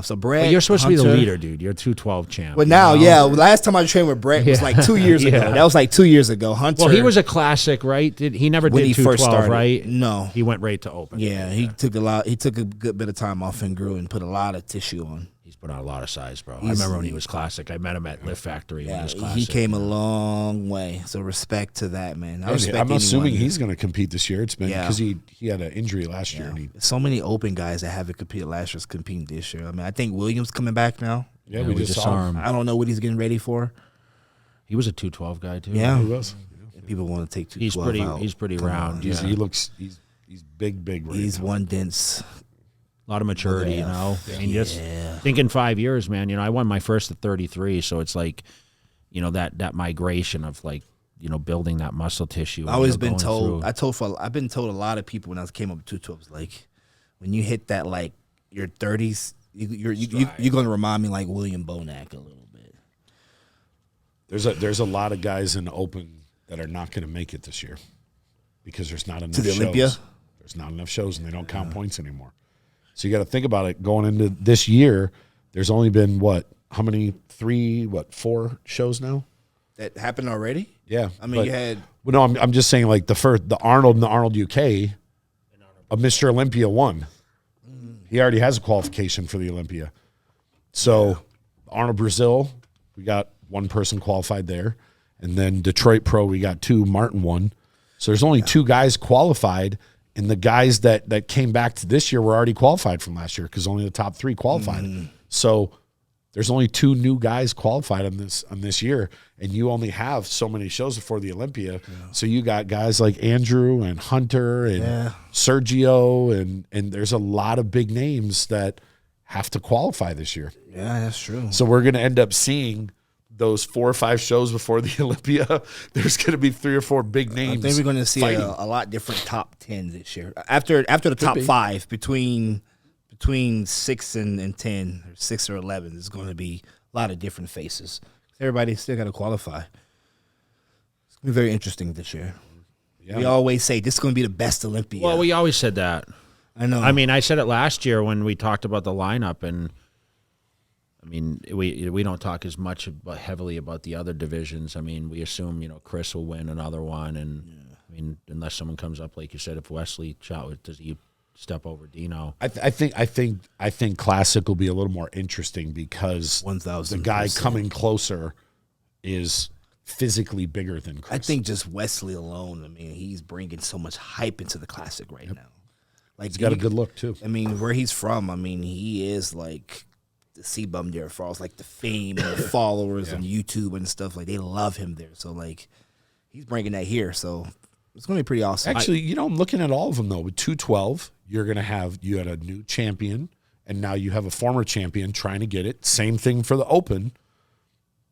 So Brett, but you're supposed Hunter, to be the leader, dude. You're 212 champ. But now, last time I trained with Brett was like 2 years ago. That was like 2 years ago. Hunter. Well, he was a classic, right? He never did 212, first started, right? No, he went right to open. Yeah, he took a lot. He took a good bit of time off and grew and put a lot of tissue on. He's put on a lot of size, bro. I remember when he was classic. I met him at Lift Factory when he was classic. He came a long way. So respect to that, man. I'm assuming he's going to compete this year. It's been because he had an injury last year. And so many open guys that haven't competed last year's competing this year. I mean, I think Williams coming back now. Yeah, we just saw him. I don't know what he's getting ready for. He was a 212 guy too. Yeah, he was. People want to take 212 He's pretty round. He looks. He's big. Right he's now. one dense. A lot of maturity, you know. I mean, just think in 5 years, man. I won my first at 33, so it's like, that migration of like, building that muscle tissue. I've always been told. I've been told a lot of people when I came up with 212s, like, when you hit that like your 30s, you're going to remind me like William Bonac a little bit. There's a lot of guys in the Open that are not going to make it this year because there's not enough to the shows. Olympia. There's not enough shows, and they don't count points anymore. So you got to think about it going into this year. There's only been how many? 4 shows now That happened already. Yeah, I mean, you had. Well, no, I'm just saying like the Arnold and the Arnold UK, a Mr. Olympia won. He already has a qualification for the Olympia. So Arnold Brazil, we got one person qualified there, and then Detroit Pro, we got 2. Martin won. So there's only 2 guys qualified, and the guys that came back to this year were already qualified from last year because only the top 3 qualified. So there's only 2 new guys qualified on this year, and you only have so many shows before the Olympia. So you got guys like Andrew and Hunter and Sergio, and there's a lot of big names that have to qualify this year. Yeah, that's true. So we're going to end up seeing those 4 or 5 shows before the Olympia. There's going to be 3 or 4 big names. I think we're going to see a lot different top 10 this year. After the top 5, between 6 and 10, or 6 or 11, there's going to be a lot of different faces. Everybody still got to qualify. It's going to be very interesting this year. Yeah. We always say this is going to be the best Olympia. Well, we always said that. I know. I mean, I said it last year when we talked about the lineup, and I mean, we don't talk as much heavily about the other divisions. I mean, we assume Chris will win another one, and I mean, unless someone comes up like you said, if Wesley does he step over Dino? I think Classic will be a little more interesting because 1,000%. the guy coming closer is physically bigger than Chris. I think just Wesley alone. I mean, he's bringing so much hype into the Classic right now. Like he's got a good look too. I mean, where he's from, I mean, he is like the C-bum there for all like the fame and the followers on YouTube and stuff. Like they love him there. So like he's bringing that here. So it's going to be pretty awesome. Actually, I'm looking at all of them though. With 212, you had a new champion, and now you have a former champion trying to get it. Same thing for the Open.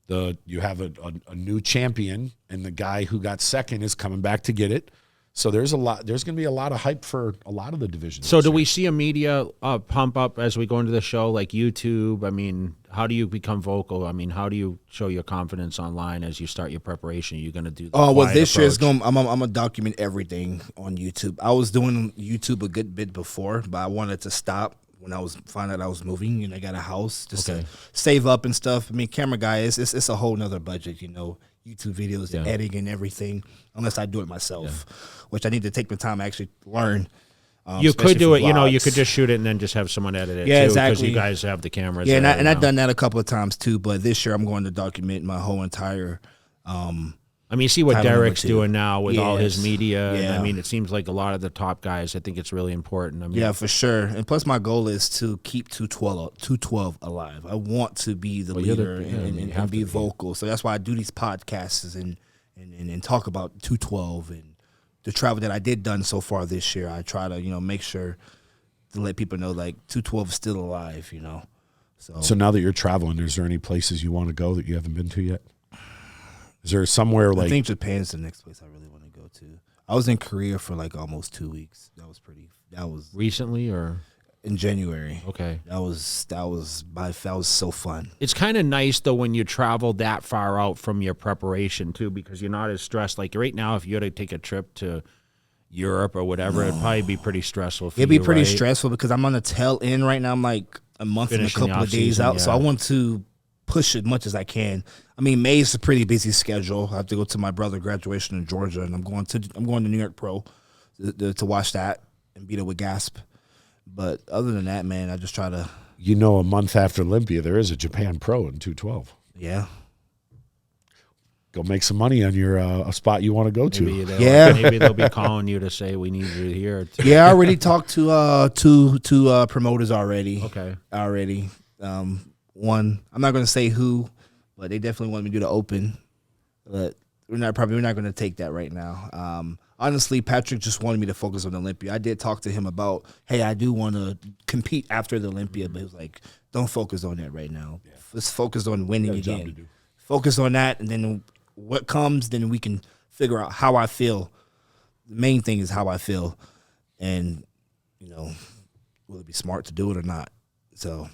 You have a new champion, and the guy who got second is coming back to get it. So there's going to be a lot of hype for a lot of the divisions. So do we see a media pump up as we go into the show, like YouTube? I mean, how do you become vocal? I mean, how do you show your confidence online as you start your prepreparation? Are you going to do the well, this year approach? I'm going to document everything on YouTube. I was doing YouTube a good bit before, but I wanted to stop when I was found out I was moving and I got a house just to save up and stuff. I mean, camera guy, it's a whole nother budget, YouTube videos, the editing and everything, unless I do it myself, which I need to take the time to actually learn. You could do it, you could just shoot it and then just have someone edit it too, exactly. because you guys have the cameras. Yeah, and I've done that a couple of times too, but this year I'm going to document my whole entire I mean, you see what Derek's doing now with all his media. Yeah. And I mean, it seems like a lot of the top guys, I think it's really important. I mean, yeah, for sure. And plus my goal is to keep 212 alive. I want to be the leader and be vocal. So that's why I do these podcasts and talk about 212 and the travel that I did done so far this year. I try to, make sure to let people know like 212 is still alive, So now that you're traveling, is there any places you want to go that you haven't been to yet? Is there somewhere like... I think Japan's the next place I really want to go to. I was in Korea for like almost 2 weeks. That was recently or in January. Okay. That was so fun. It's kind of nice though when you travel that far out from your preparation too, because you're not as stressed. Like right now, if you had to take a trip to Europe or whatever, it'd probably be pretty stressful for you. It'd be pretty stressful because I'm on the tail end right now. I'm like a month and a couple of days out. So I want to push as much as I can. I mean, May is a pretty busy schedule. I have to go to my brother's graduation in Georgia, and I'm going to New York Pro to watch that and beat it with Gasp. But other than that, man, I just try to. A month after Olympia, there is a Japan Pro in 212. Yeah. Go make some money on your a spot you want to go to. Maybe they'll be calling you to say we need you here. Yeah, I already talked to two promoters already. Okay. Already. One, I'm not going to say who, but they definitely want me to do the Open. But we're not going to take that right now. Honestly, Patrick just wanted me to focus on Olympia. I did talk to him about, hey, I do want to compete after the Olympia, but he was like, don't focus on that right now. Yeah. Let's focus on winning again. Focus on that, and then what comes, then we can figure out how I feel. The main thing is how I feel. And, will it be smart to do it or not? So,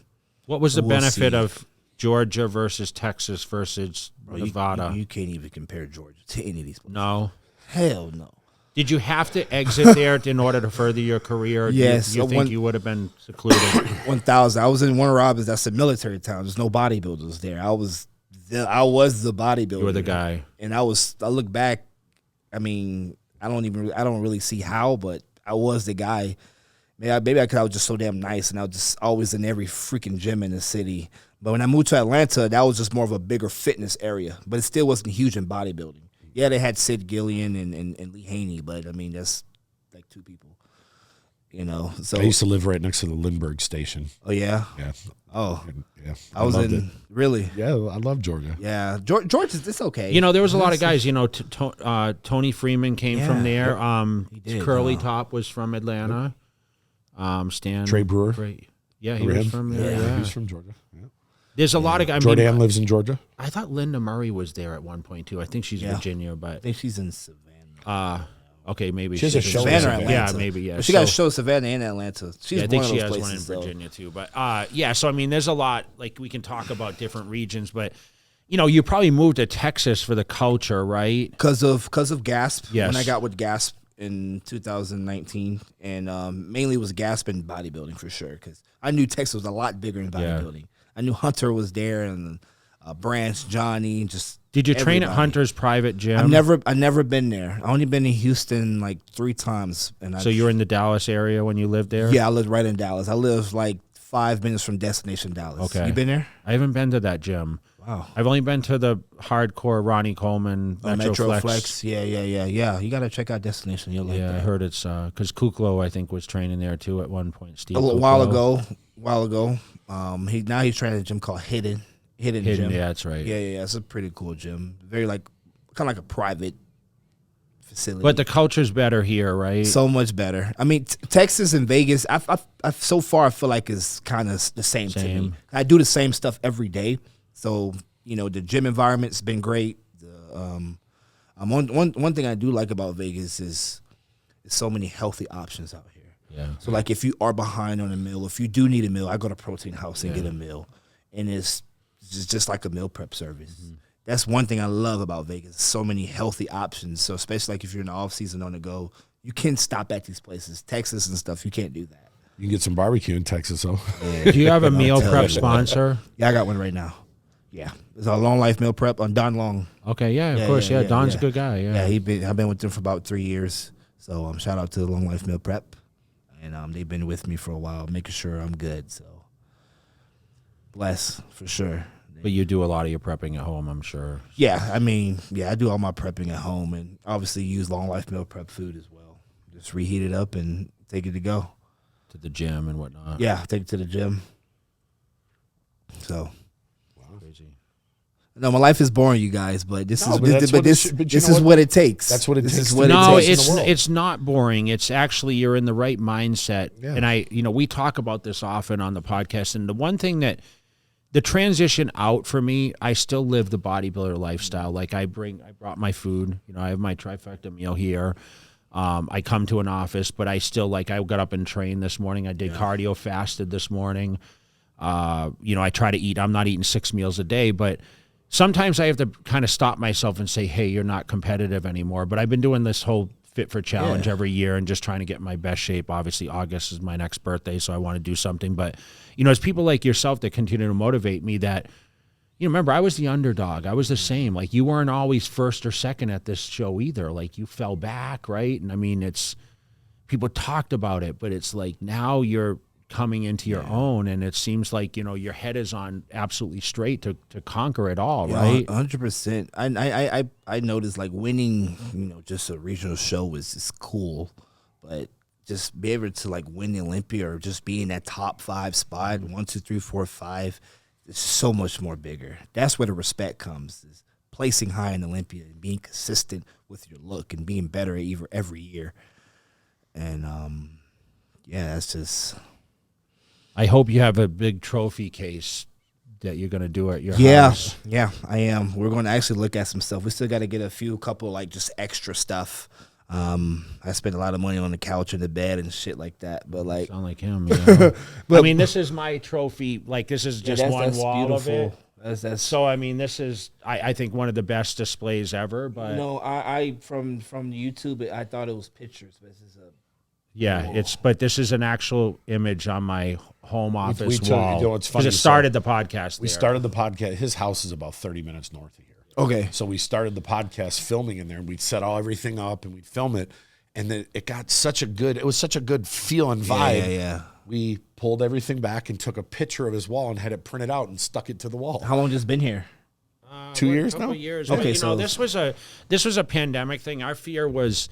what was the benefit of Georgia versus Texas versus Nevada? You can't even compare Georgia to any of these places. No. Hell no. Did you have to exit there in order to further your career? Yes. Do you think you would have been secluded? 1,000. I was in Warner Robins. That's a military town. There's no bodybuilders there. I was the bodybuilder. You were the guy. And I look back, I mean, I don't really see how, but I was the guy. Maybe I was just so damn nice, and I was just always in every freaking gym in the city. But when I moved to Atlanta, that was just more of a bigger fitness area, but it still wasn't huge in bodybuilding. Yeah, they had Sid Gillian and Lee Haney, but I mean, that's like two people, you know. So I used to live right next to the Lindbergh station. Oh yeah. Yeah. Oh yeah. I was in it. Really. Yeah, I love Georgia. Yeah, Georgia, it's okay. You know, there was a lot of guys. You know, Tony Freeman came from there. Curly Top was from Atlanta. Stan Trey Brewer. Yeah, he was from there. Yeah. He's from Georgia. Yeah. There's a lot of guys. Jordan lives in Georgia. I thought Linda Murray was there at one point too. I think she's Virginia, but I think she's in Savannah. Okay, maybe she has a show in Savannah. Yeah, maybe. Yeah, but she got a show in Savannah and Atlanta. She's I think one she of those has places, one in Virginia too. But yeah, so I mean, there's a lot. Like we can talk about different regions, but you know, you probably moved to Texas for the culture, right? Because of Gasp. Yes. When I got with Gasp in 2019, and mainly was Gasp and bodybuilding for sure. Because I knew Texas was a lot bigger in bodybuilding. Yeah. I knew Hunter was there, and Branch, Johnny, just. Did you train at Hunter's private gym? I've never been there. I only been in Houston like 3 times. So you were in the Dallas area when you lived there? Yeah, I lived right in Dallas. I lived like 5 minutes from Destination Dallas. Okay. You been there? I haven't been to that gym. Wow. I've only been to the hardcore Ronnie Coleman Metroflex. Yeah. You got to check out Destination. You'll like that. I heard it's because Kuklo, I think, was training there too at one point. Steve a Kuklo. while ago. He's training at a gym called Hidden Gym. Yeah, that's right. Yeah. It's a pretty cool gym. Very kind of like a private facility. But the culture's better here, right? So much better. I mean, Texas and Vegas, I so far I feel like is kind of the same to me. I do the same stuff every day. So, you know, the gym environment's been great. One thing I do like about Vegas is so many healthy options out here. Yeah. So, like, if you are behind on a meal, if you do need a meal, I go to Protein House and get a meal. And it's just like a meal prep service. Mm-hmm. That's one thing I love about Vegas. So many healthy options. So, especially like if you're in the off season on the go, you can stop at these places. Texas and stuff, you can't do that. You can get some barbecue in Texas, though. Yeah. Do you have a meal prep sponsor? Yeah, I got one right now. Yeah, it's a Long Life Meal Prep on Don Long. Okay, yeah, of course, Don's a good guy. Yeah, I've been with them for about 3 years. So shout out to the Long Life Meal Prep, and they've been with me for a while, making sure I'm good. So bless for sure. But you do a lot of your prepping at home, I'm sure. Yeah, I mean, I do all my prepping at home, and obviously use Long Life Meal Prep food as well. Just reheat it up and take it to go to the gym and whatnot. Yeah, take it to the gym. So. No, my life is boring, you guys. But this is what it takes. That's what it takes. It's not boring. It's actually you're in the right mindset. Yeah. And we talk about this often on the podcast. And the one thing that the transition out for me, I still live the bodybuilder lifestyle. Like I brought my food. I have my trifecta meal here. I come to an office, but I still I got up and trained this morning. I did cardio, fasted this morning. I try to eat. I'm not eating 6 meals a day, but sometimes I have to kind of stop myself and say, hey, you're not competitive anymore. But I've been doing this whole Fit for Challenge every year and just trying to get in my best shape. Obviously, August is my next birthday, so I want to do something. But, as people like yourself that continue to motivate me that, remember, I was the underdog. I was the same. You weren't always first or second at this show either. You fell back, right? And, I mean, people talked about it, but it's now you're coming into your own, and it seems like your head is on absolutely straight to conquer it all, right? 100%. I noticed winning just a regional show is cool, but just be able to win the Olympia or just be in that top 5 spot, 1, 2, 3, 4, 5, it's so much more bigger. That's where the respect comes, is placing high in Olympia and being consistent with your look and being better every year. And that's just. I hope you have a big trophy case that you're going to do at your house. Yeah, I am. We're going to actually look at some stuff. We still got to get couple just extra stuff. I spent a lot of money on the couch and the bed and shit like that. But like, sound like him. Yeah. But I mean, this is my trophy. Like, this is just one wall beautiful. Of it. That's so. I mean, this is I think one of the best displays ever. But I from YouTube, I thought it was pictures, but this is a. Yeah, but this is an actual image on my home office wall. You know, it's funny. It started the podcast. We started the podcast. His house is about 30 minutes north of here. Okay. So we started the podcast filming in there, and we'd set everything up, and we'd film it, and then it got it was such a good feel and vibe. Yeah. We pulled everything back and took a picture of his wall and had it printed out and stuck it to the wall. How long has it been here? 2 years now. Years. Okay, but, so this was a pandemic thing. Our fear was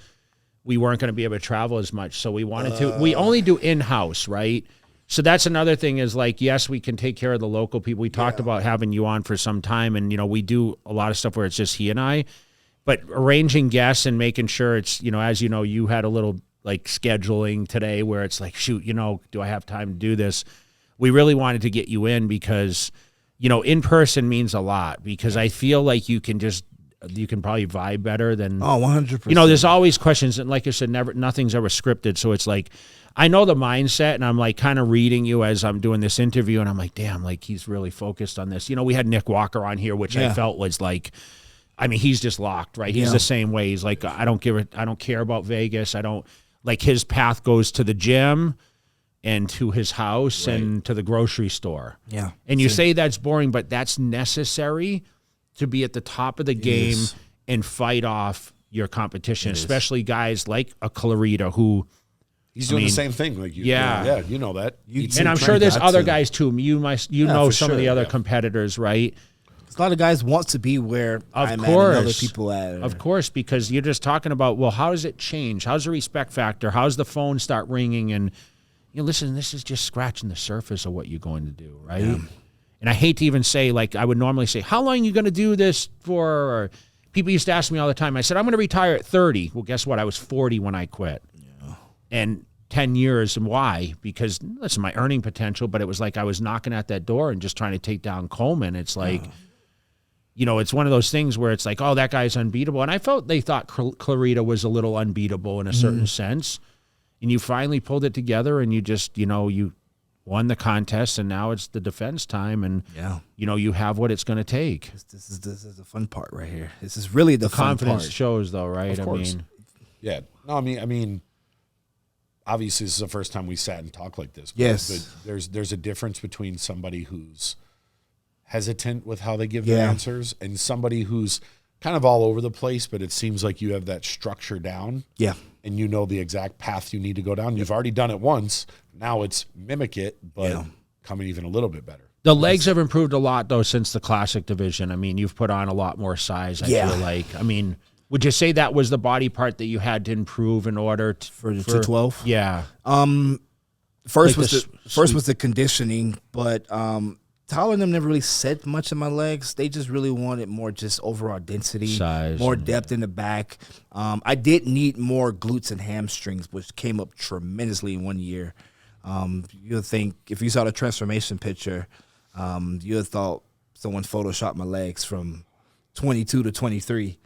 we weren't going to be able to travel as much, so we wanted to. We only do in-house, right? So that's another thing is like, yes, we can take care of the local people. We talked about having you on for some time, and, we do a lot of stuff where it's just he and I, but arranging guests and making sure it's, as you had a little like scheduling today where it's like, shoot, do I have time to do this? We really wanted to get you in because, in person means a lot because I feel like you can probably vibe better than 100%. There's always questions, and like I said, nothing's ever scripted. So it's like I know the mindset, and I'm like kind of reading you as I'm doing this interview, and I'm like, damn, like he's really focused on this. We had Nick Walker on here, which I felt was like, I mean, he's just locked, right? He's the same way. He's like, I don't care about Vegas. I don't like his path goes to the gym and to his house and to the grocery store. Yeah. And you say that's boring, but that's necessary to be at the top of the game and fight off your competition, especially guys like a Clarita who he's doing the same thing like you. Yeah, you know that. And I'm sure there's other guys too. You know some of the other competitors, right? A lot of guys want to be where I'm at and other people at. Of course, because you're just talking about, well, how does it change? How's the respect factor? How's the phone start ringing? And listen, this is just scratching the surface of what you're going to do, right? Yeah. And I hate to even say, like I would normally say, how long are you going to do this for? Or people used to ask me all the time. I said, I'm going to retire at 30. Well, guess what? I was 40 when I quit. Yeah. And 10 years. And why? Because, listen, my earning potential, but it was like I was knocking at that door and just trying to take down Coleman. It's like, it's one of those things where it's like, oh, that guy's unbeatable. And I felt they thought Clarita was a little unbeatable in a certain sense. And you finally pulled it together and you just, you won the contest, and now it's the defense time, and you have what it's going to take. This is the fun part right here. This is really the fun confidence part. shows, though, right? Of course. I mean, obviously, this is the first time we sat and talked like this. Yes, but there's a difference between somebody who's hesitant with how they give their answers and somebody who's kind of all over the place, but it seems like you have that structure down. Yeah. And you know the exact path you need to go down. You've already done it once. Now it's mimic it, but coming even a little bit better. The legs have improved a lot, though, since the classic division. I mean, you've put on a lot more size, I feel like. I mean, would you say that was the body part that you had to improve in order for 212? Yeah. First was the conditioning, but Tyler and them never really said much of my legs. They just really wanted more just overall density, size, more depth in the back. I did need more glutes and hamstrings, which came up tremendously in 1 year. You'll think, if you saw the transformation picture, you would thought someone photoshopped my legs from 22 to 23.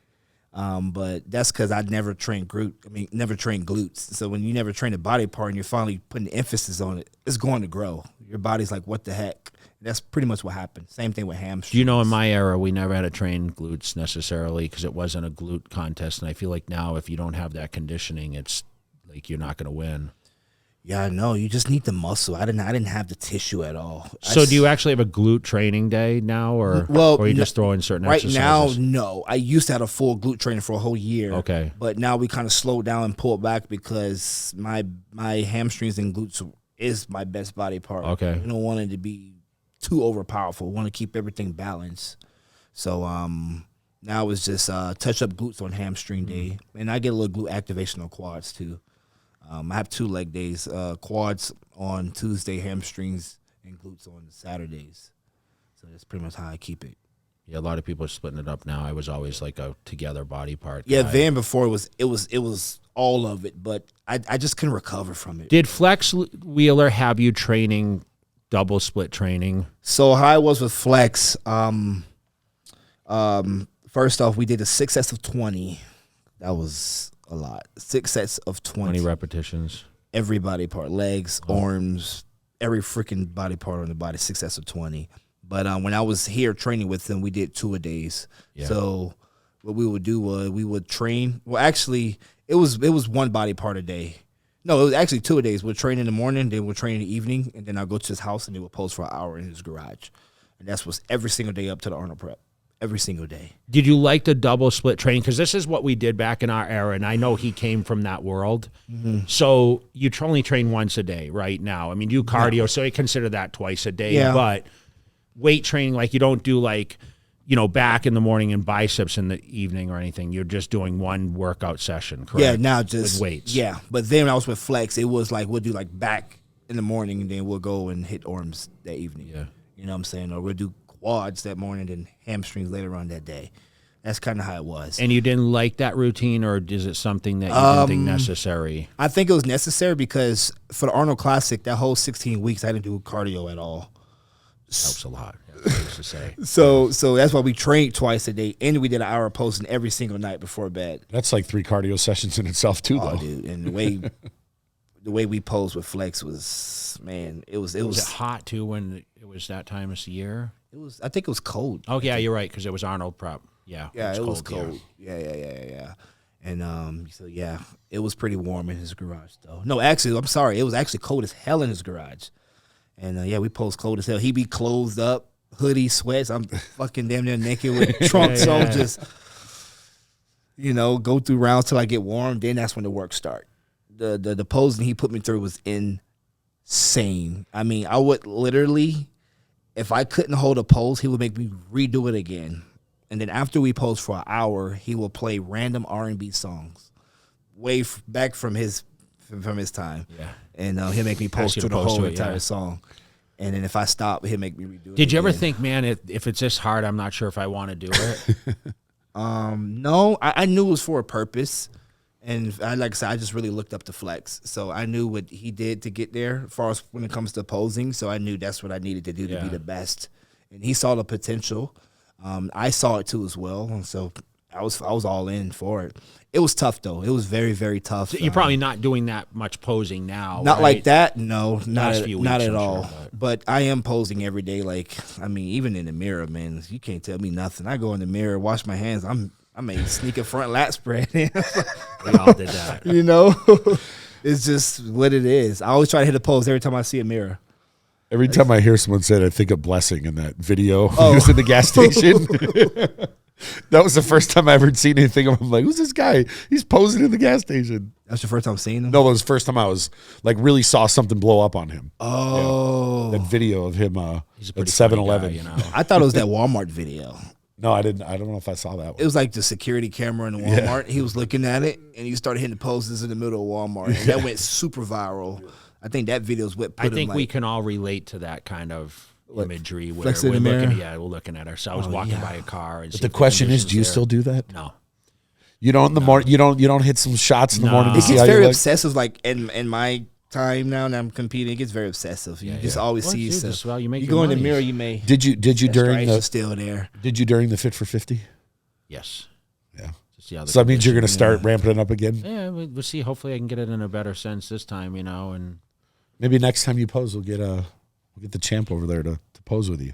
But that's because I never trained glutes. So when you never train a body part and you're finally putting emphasis on it, it's going to grow. Your body's like, what the heck? That's pretty much what happened. Same thing with hamstrings. In my era, we never had to train glutes necessarily because it wasn't a glute contest. And I feel like now if you don't have that conditioning, it's like you're not going to win. Yeah, I know. You just need the muscle. I didn't have the tissue at all. So do you actually have a glute training day now, or are you just throwing certain exercises? Right now, no. I used to have a full glute training for a whole year. Okay. But now we kind of slowed down and pulled back because my hamstrings and glutes is my best body part. Okay. I don't want it to be too overpowerful. I want to keep everything balanced. So now it's just touch up glutes on hamstring day. And I get a little glute activation on quads too. I have 2 leg days, quads on Tuesday, hamstrings and glutes on Saturdays. So that's pretty much how I keep it. Yeah, a lot of people are splitting it up now. I was always like a together body part guy. Yeah, Van before it was all of it, but I just couldn't recover from it. Did Flex Wheeler have you training double split training? So how I was with Flex, first off, we did a 6 sets of 20. That was A lot. 6 sets of 20. 20 repetitions. Every body part, legs, arms, every freaking body part on the body, 6 sets of 20. But when I was here training with them, we did 2-a-days. Yeah. So what we would do was we would train. Well, actually, it was one body part a day. No, it was actually 2-a-days. We'd train in the morning, then we'd train in the evening, and then I'd go to his house and they would pose for an hour in his garage. And that's was every single day up to the Arnold prep. Every single day. Did you like the double split training? Because this is what we did back in our era, and I know he came from that world. Mm-hmm. So you only train once a day right now. I mean, you cardio, so you consider that twice a day. Yeah. But weight training, like you don't do like, back in the morning and biceps in the evening or anything. You're just doing one workout session, correct? Yeah, now just with weights. Yeah, but then when I was with Flex, it was like we'll do like back in the morning, and then we'll go and hit arms that evening. Yeah. You know what I'm saying? Or we'll do quads that morning and hamstrings later on that day. That's kind of how it was. And you didn't like that routine, or is it something that you didn't think necessary? I think it was necessary because for the Arnold Classic, that whole 16 weeks, I didn't do cardio at all. Helps a lot. That's what I used to say. So that's why we trained twice a day, and we did an hour of posting every single night before bed. That's like 3 cardio sessions in itself too, though. Dude, and the way we posed with Flex was, man, it was Was it hot too when it was that time of the year? I think it was cold. Oh yeah, you're right, because it was Arnold prep. Yeah, it was cold. Yeah. And so yeah, it was pretty warm in his garage though. No, actually, I'm sorry, it was actually cold as hell in his garage. And yeah, we posed cold as hell. He be closed up, hoodie, sweats. I'm fucking damn near naked with trunks on, just go through rounds till I get warm. Then that's when the work start. The posing he put me through was insane. I mean, I would literally, if I couldn't hold a pose, he would make me redo it again. And then after we posed for an hour, he will play random R&B songs, way back from his time. Yeah, and he'll make me pose through the whole entire song. And then if I stop, he'll make me redo it. Did you ever think, man, if it's this hard, I'm not sure if I want to do it? No, I knew it was for a purpose. And like I said, I just really looked up to Flex. So I knew what he did to get there as far as when it comes to posing. So I knew that's what I needed to do to be the best. And he saw the potential. I saw it too as well. And so I was all in for it. It was tough though. It was very, very tough. So you're probably not doing that much posing now. Not right? like that. No, not at all. Sure, but I am posing every day. Like, I mean, even in the mirror, man, you can't tell me nothing. I go in the mirror, wash my hands. I may sneak a front lat spread. We all did that. It's just what it is. I always try to hit a pose every time I see a mirror. Every time I hear someone say it, I think of Blessing in that video. He was in the gas station. That was the first time I ever seen anything. I'm like, who's this guy? He's posing in the gas station. That's your first time seeing him? No, it was the first time I was like really saw something blow up on him. Oh. Yeah. That video of him at 7-Eleven. I thought it was that Walmart video. No, I didn't. I don't know if I saw that one. It was like the security camera in the Walmart. Yeah. He was looking at it, and he started hitting the poses in the middle of Walmart. And that went super viral. I think that video is what put him. I think we can all relate to that kind of imagery where we're looking at ourselves walking by a car. And but the question is, do you still do that? No. You don't in the morning. You don't hit some shots in the morning. To it gets very obsessive. Like in my time now, and I'm competing, it gets very obsessive. You just always see yourself. Well, you go in the mirror, you may. Did you during the still there? Did you during the Fit for 50? Yes. Yeah. So that means you're going to start ramping it up again. Yeah, we'll see. Hopefully, I can get it in a better sense this time. And maybe next time you pose, we'll get the champ over there to pose with you.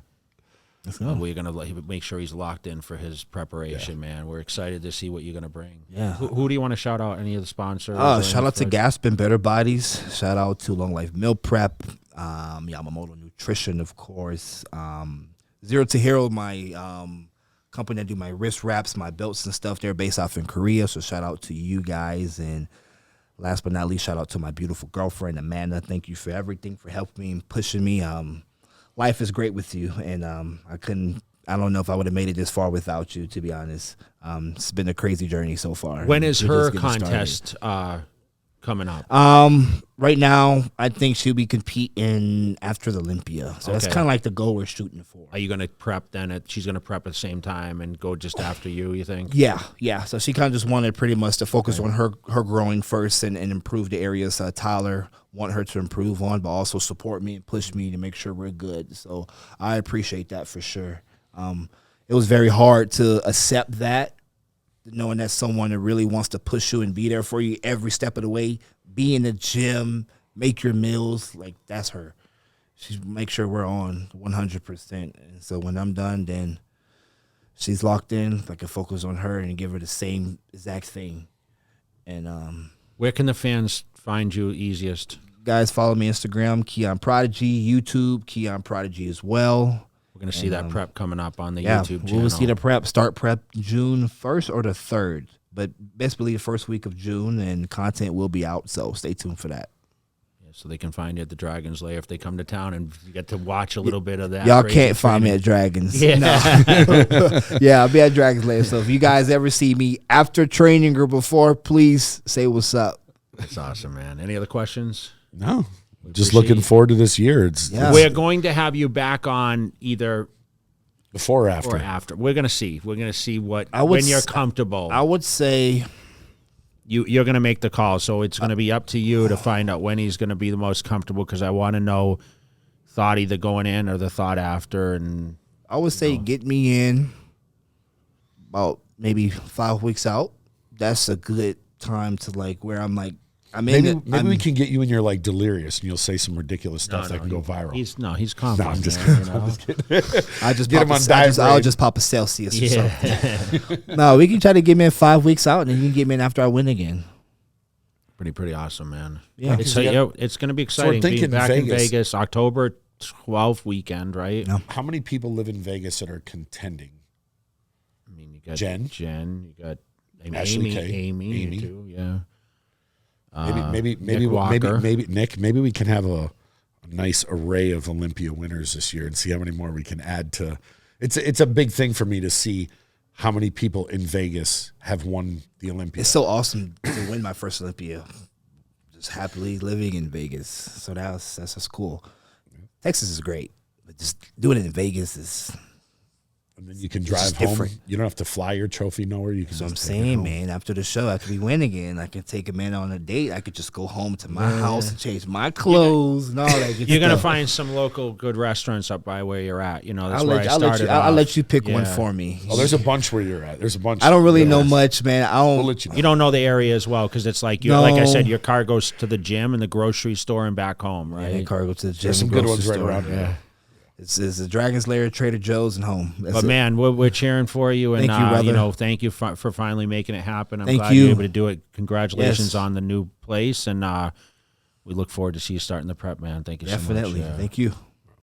We're going to make sure he's locked in for his preparation, man. We're excited to see what you're going to bring. Yeah. Who do you want to shout out? Any of the sponsors? Shout out to Gaspin Better Bodies. Shout out to Long Life Meal Prep. Yamamoto Nutrition, of course. Zero to Hero, my company that do my wrist wraps, my belts and stuff. They're based off in Korea, so shout out to you guys. And last but not least, shout out to my beautiful girlfriend, Amanda. Thank you for everything, for helping me and pushing me. Life is great with you, and I don't know if I would have made it this far without you, to be honest. It's been a crazy journey so far. When is her contest coming up? Right now, I think she'll be competing after the Olympia. So that's kind of like the goal we're shooting for. Are you going to prep then? She's going to prep at the same time and go just after you think? Yeah. So she kind of just wanted pretty much to focus on her growing first and improve the areas Tyler want her to improve on, but also support me and push me to make sure we're good. So I appreciate that for sure. It was very hard to accept that knowing that someone that really wants to push you and be there for you every step of the way, be in the gym, make your meals, like that's her. She make sure we're on 100%. And so when I'm done, then she's locked in. I can focus on her and give her the same exact thing. And where can the fans find you easiest? Guys, follow me Instagram, Keone Prodigy, YouTube, Keone Prodigy as well. We're going to see that prep coming up on the YouTube channel. We'll see the prep, start prep June 1st or the 3rd. But best believe the first week of June, and content will be out, so stay tuned for that. Yeah, so they can find you at the Dragon's Lair if they come to town, and you get to watch a little bit of that. Y'all can't find me at Dragons. Yeah. No. Yeah, I'll be at Dragon's Lair. So if you guys ever see me after training or before, please say what's up. That's awesome, man. Any other questions? No. Just looking forward to this year. We're going to have you back on either before or after. We're going to see. We're going to see when you're comfortable. I would say you're going to make the call. So it's going to be up to you to find out when he's going to be the most comfortable, because I want to know thought either going in or the thought after. And I would say get me in about maybe 5 weeks out. That's a good time to where I'm maybe we can get you in your delirious, and you'll say some ridiculous stuff that can go viral. He's confident. No, I'm just kidding. I'm just kidding. I just get him on diet. I'll just pop a Celsius or something. No, we can try to get me in 5 weeks out, and then you can get me in after I win again. Pretty awesome, man. Yeah, it's going to be exciting. Being back in Vegas, October 12th weekend, right? No. How many people live in Vegas that are contending? I mean, you got Jen, you got Ashley Amy too, yeah. Maybe Nick. Maybe we can have a nice array of Olympia winners this year and see how many more we can add to. It's a big thing for me to see how many people in Vegas have won the Olympia. It's so awesome to win my first Olympia. Just happily living in Vegas, so that's just cool. Texas is great, but just doing it in Vegas is. And then you can drive home. Different. You don't have to fly your trophy nowhere. You can. So I'm saying, man, after the show, after we win again, I can take a man on a date. I could just go home to my house and change my clothes and all that. You're gonna find some local good restaurants up by where you're at. You know, that's where I started. I'll let you pick one for me. Oh, there's a bunch where you're at. There's a bunch. I don't really know much, man. We'll let you know. You don't know the area as well, because it's like like I said, your car goes to the gym and the grocery store and back home, right? Yeah, your car goes to the gym. There's some good ones right around here. Yeah. It's the Dragon's Lair, Trader Joe's, and home. But man, we're cheering for you, and thank you, brother. Thank you for finally making it happen. I'm glad you're able to do it. Congratulations on the new place, and we look forward to see you starting the prep, man. Thank you so much. Definitely. Thank you.